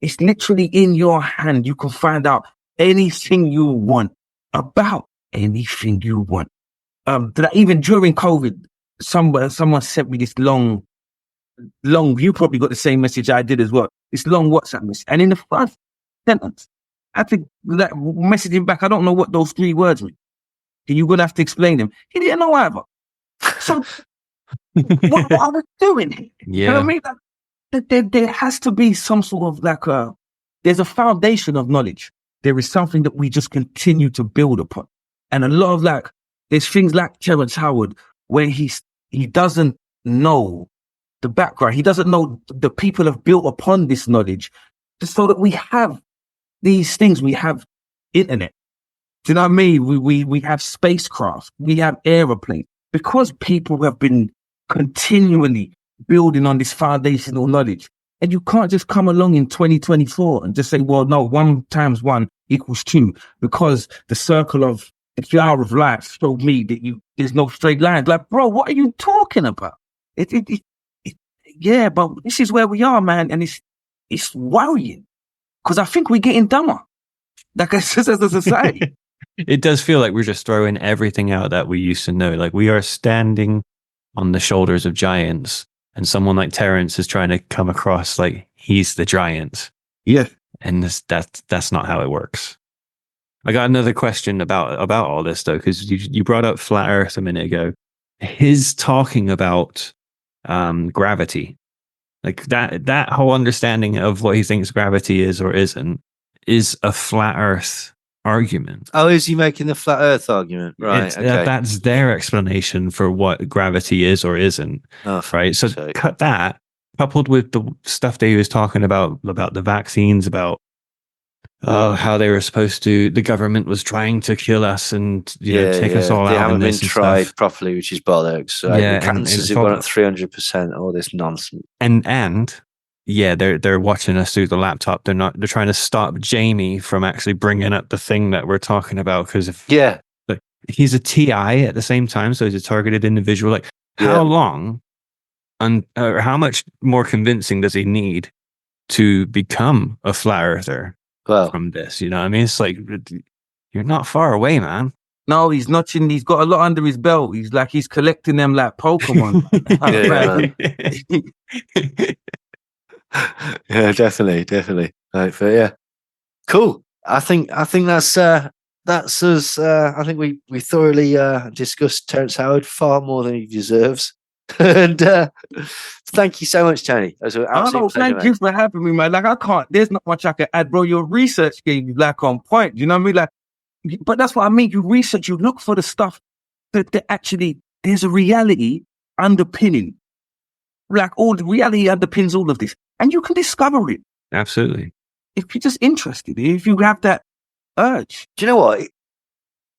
It's literally in your hand. You can find out anything you want about anything you want. That even during COVID, someone sent me this long, you probably got the same message I did as well. This long WhatsApp message. And in the first sentence, I think that messaging back, I don't know what those 3 words mean. You're going to have to explain them. He didn't know either. So what are we doing? Yeah. You know what I mean? There has to be some sort of there's a foundation of knowledge. There is something that we just continue to build upon. And a lot of there's things like Terrence Howard where he doesn't know the background. He doesn't know the people have built upon this knowledge just so that we have these things. We have internet. Do you know what I mean? We have spacecraft. We have aeroplanes because people have been continually building on this foundational knowledge. And you can't just come along in 2024 and just say, well, no, 1 times 1 equals 2 because the flower of life showed me that there's no straight lines. Like, bro, what are you talking about? Yeah, but this is where we are, man. And it's worrying because I think we're getting dumber. Like, as a society. It does feel like we're just throwing everything out that we used to know. Like, we are standing on the shoulders of giants. And someone like Terrence is trying to come across like he's the giant. Yeah. And that's not how it works. I got another question about all this though, because you brought up flat Earth a minute ago. His talking about gravity, like that whole understanding of what he thinks gravity is or isn't, is a flat Earth argument. Oh, is he making the flat Earth argument? Right. Okay. That's their explanation for what gravity is or isn't. Oh, right. So cut that, coupled with the stuff that he was talking about the vaccines, about how they were supposed to, the government was trying to kill us and take us all out. They haven't been tried properly, which is bollocks. So cancers have gone up 300%. All this nonsense. And yeah, they're watching us through the laptop. They're trying to stop Jamie from actually bringing up the thing that we're talking about because he's a TI at the same time, so he's a targeted individual. Like, how long or how much more convincing does he need to become a flat earther from this? You know what I mean? It's like, you're not far away, man. No, he's notching. He's got a lot under his belt. He's collecting them like Pokemon. Yeah, definitely. Right, but yeah, cool. I think that's that's us. I think we thoroughly discussed Terrence Howard far more than he deserves. And thank you so much, Tony. It was an absolute pleasure, thank you for having me, man. Like, I can't, there's not much I can add, bro. Your research gave you like on point. You know what I mean? Like, but that's what I mean. You research, you look for the stuff that actually there's a reality underpinning. Like, all the reality underpins all of this, and you can discover it. Absolutely. If you're just interested, if you have that urge. Do you know what?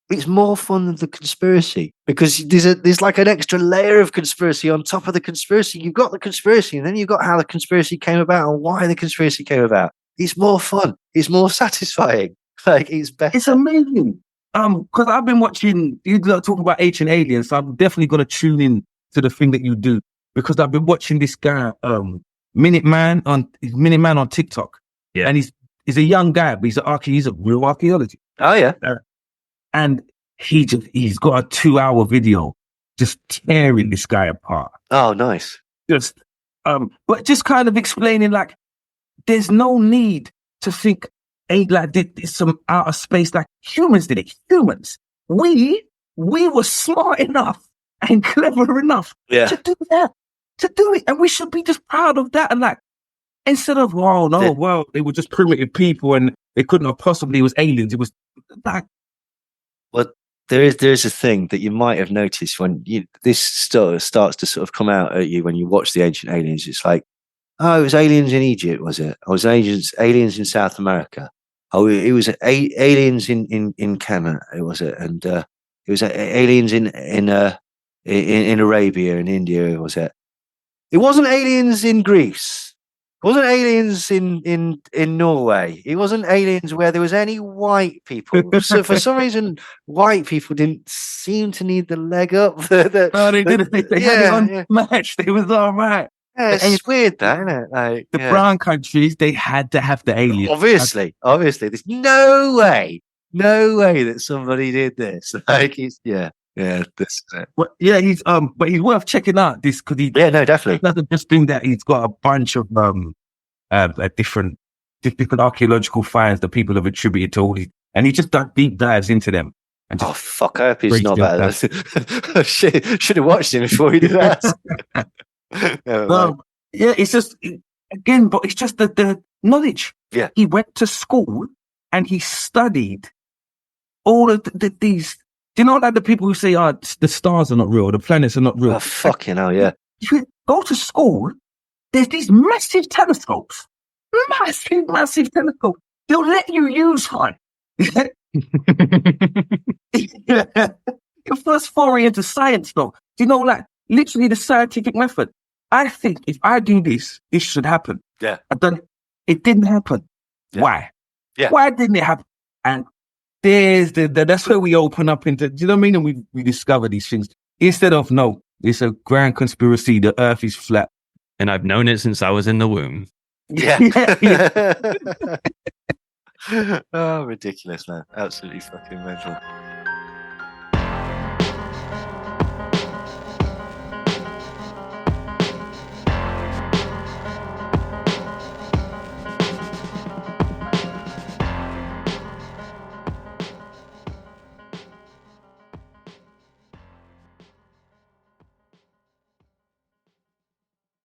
It's more fun than the conspiracy, because there's like an extra layer of conspiracy on top of the conspiracy. You've got the conspiracy, and then you've got how the conspiracy came about and why the conspiracy came about. It's more fun. It's more satisfying. Like, it's better. It's amazing. Because I've been watching you talking about ancient aliens, so I'm definitely gonna tune in to the thing that you do, because I've been watching this guy, Minuteman on TikTok. Yeah. And he's a young guy, but he's a real archaeologist. Oh yeah. And he's got a 2-hour video just tearing this guy apart. Oh, nice. But just kind of explaining, like, there's no need to think like there's some outer space like humans did it. Humans, we were smart enough and clever enough to do that, to do it, and we should be just proud of that. And like, instead of they were just primitive people and they couldn't have possibly, it was aliens. It was like. Well, there is a thing that you might have noticed when this starts to sort of come out at you when you watch the Ancient Aliens. It's like, oh, it was aliens in Egypt, was it? Oh, it was aliens in South America. Oh, it was aliens in Canada, was it? And it was aliens in Arabia and India, was it? It wasn't aliens in Greece. It wasn't aliens in Norway. It wasn't aliens where there was any white people. So for some reason, white people didn't seem to need the leg up. They didn't. They had it unmatched. It was all right. Yeah, it's weird, that, isn't it? Like, the brown countries, they had to have the aliens. Obviously, there's no way that somebody did this. Like, this is it. Well, but he's worth checking out this, because definitely. Doesn't just think that he's got a bunch of different archaeological finds that people have attributed to all these, and he just does deep dives into them. And just fuck! I hope he's not bad. Should have watched him before he did that. It's just again, but it's just the knowledge. Yeah, he went to school and he studied all of these. Do you know, like the people who say, the stars are not real, the planets are not real? Oh, fucking hell, yeah. If you go to school, there's these massive telescopes. Massive telescopes. They'll let you use one. Your first foray into science, though. Do you know, like, literally the scientific method? I think if I do this should happen. Yeah. It didn't happen. Yeah. Why? Yeah. Why didn't it happen? And there's that's where we open up into, do you know what I mean? And we discover these things. Instead of, no, it's a grand conspiracy, the earth is flat. And I've known it since I was in the womb. Yeah. Oh, ridiculous, man. Absolutely fucking mental.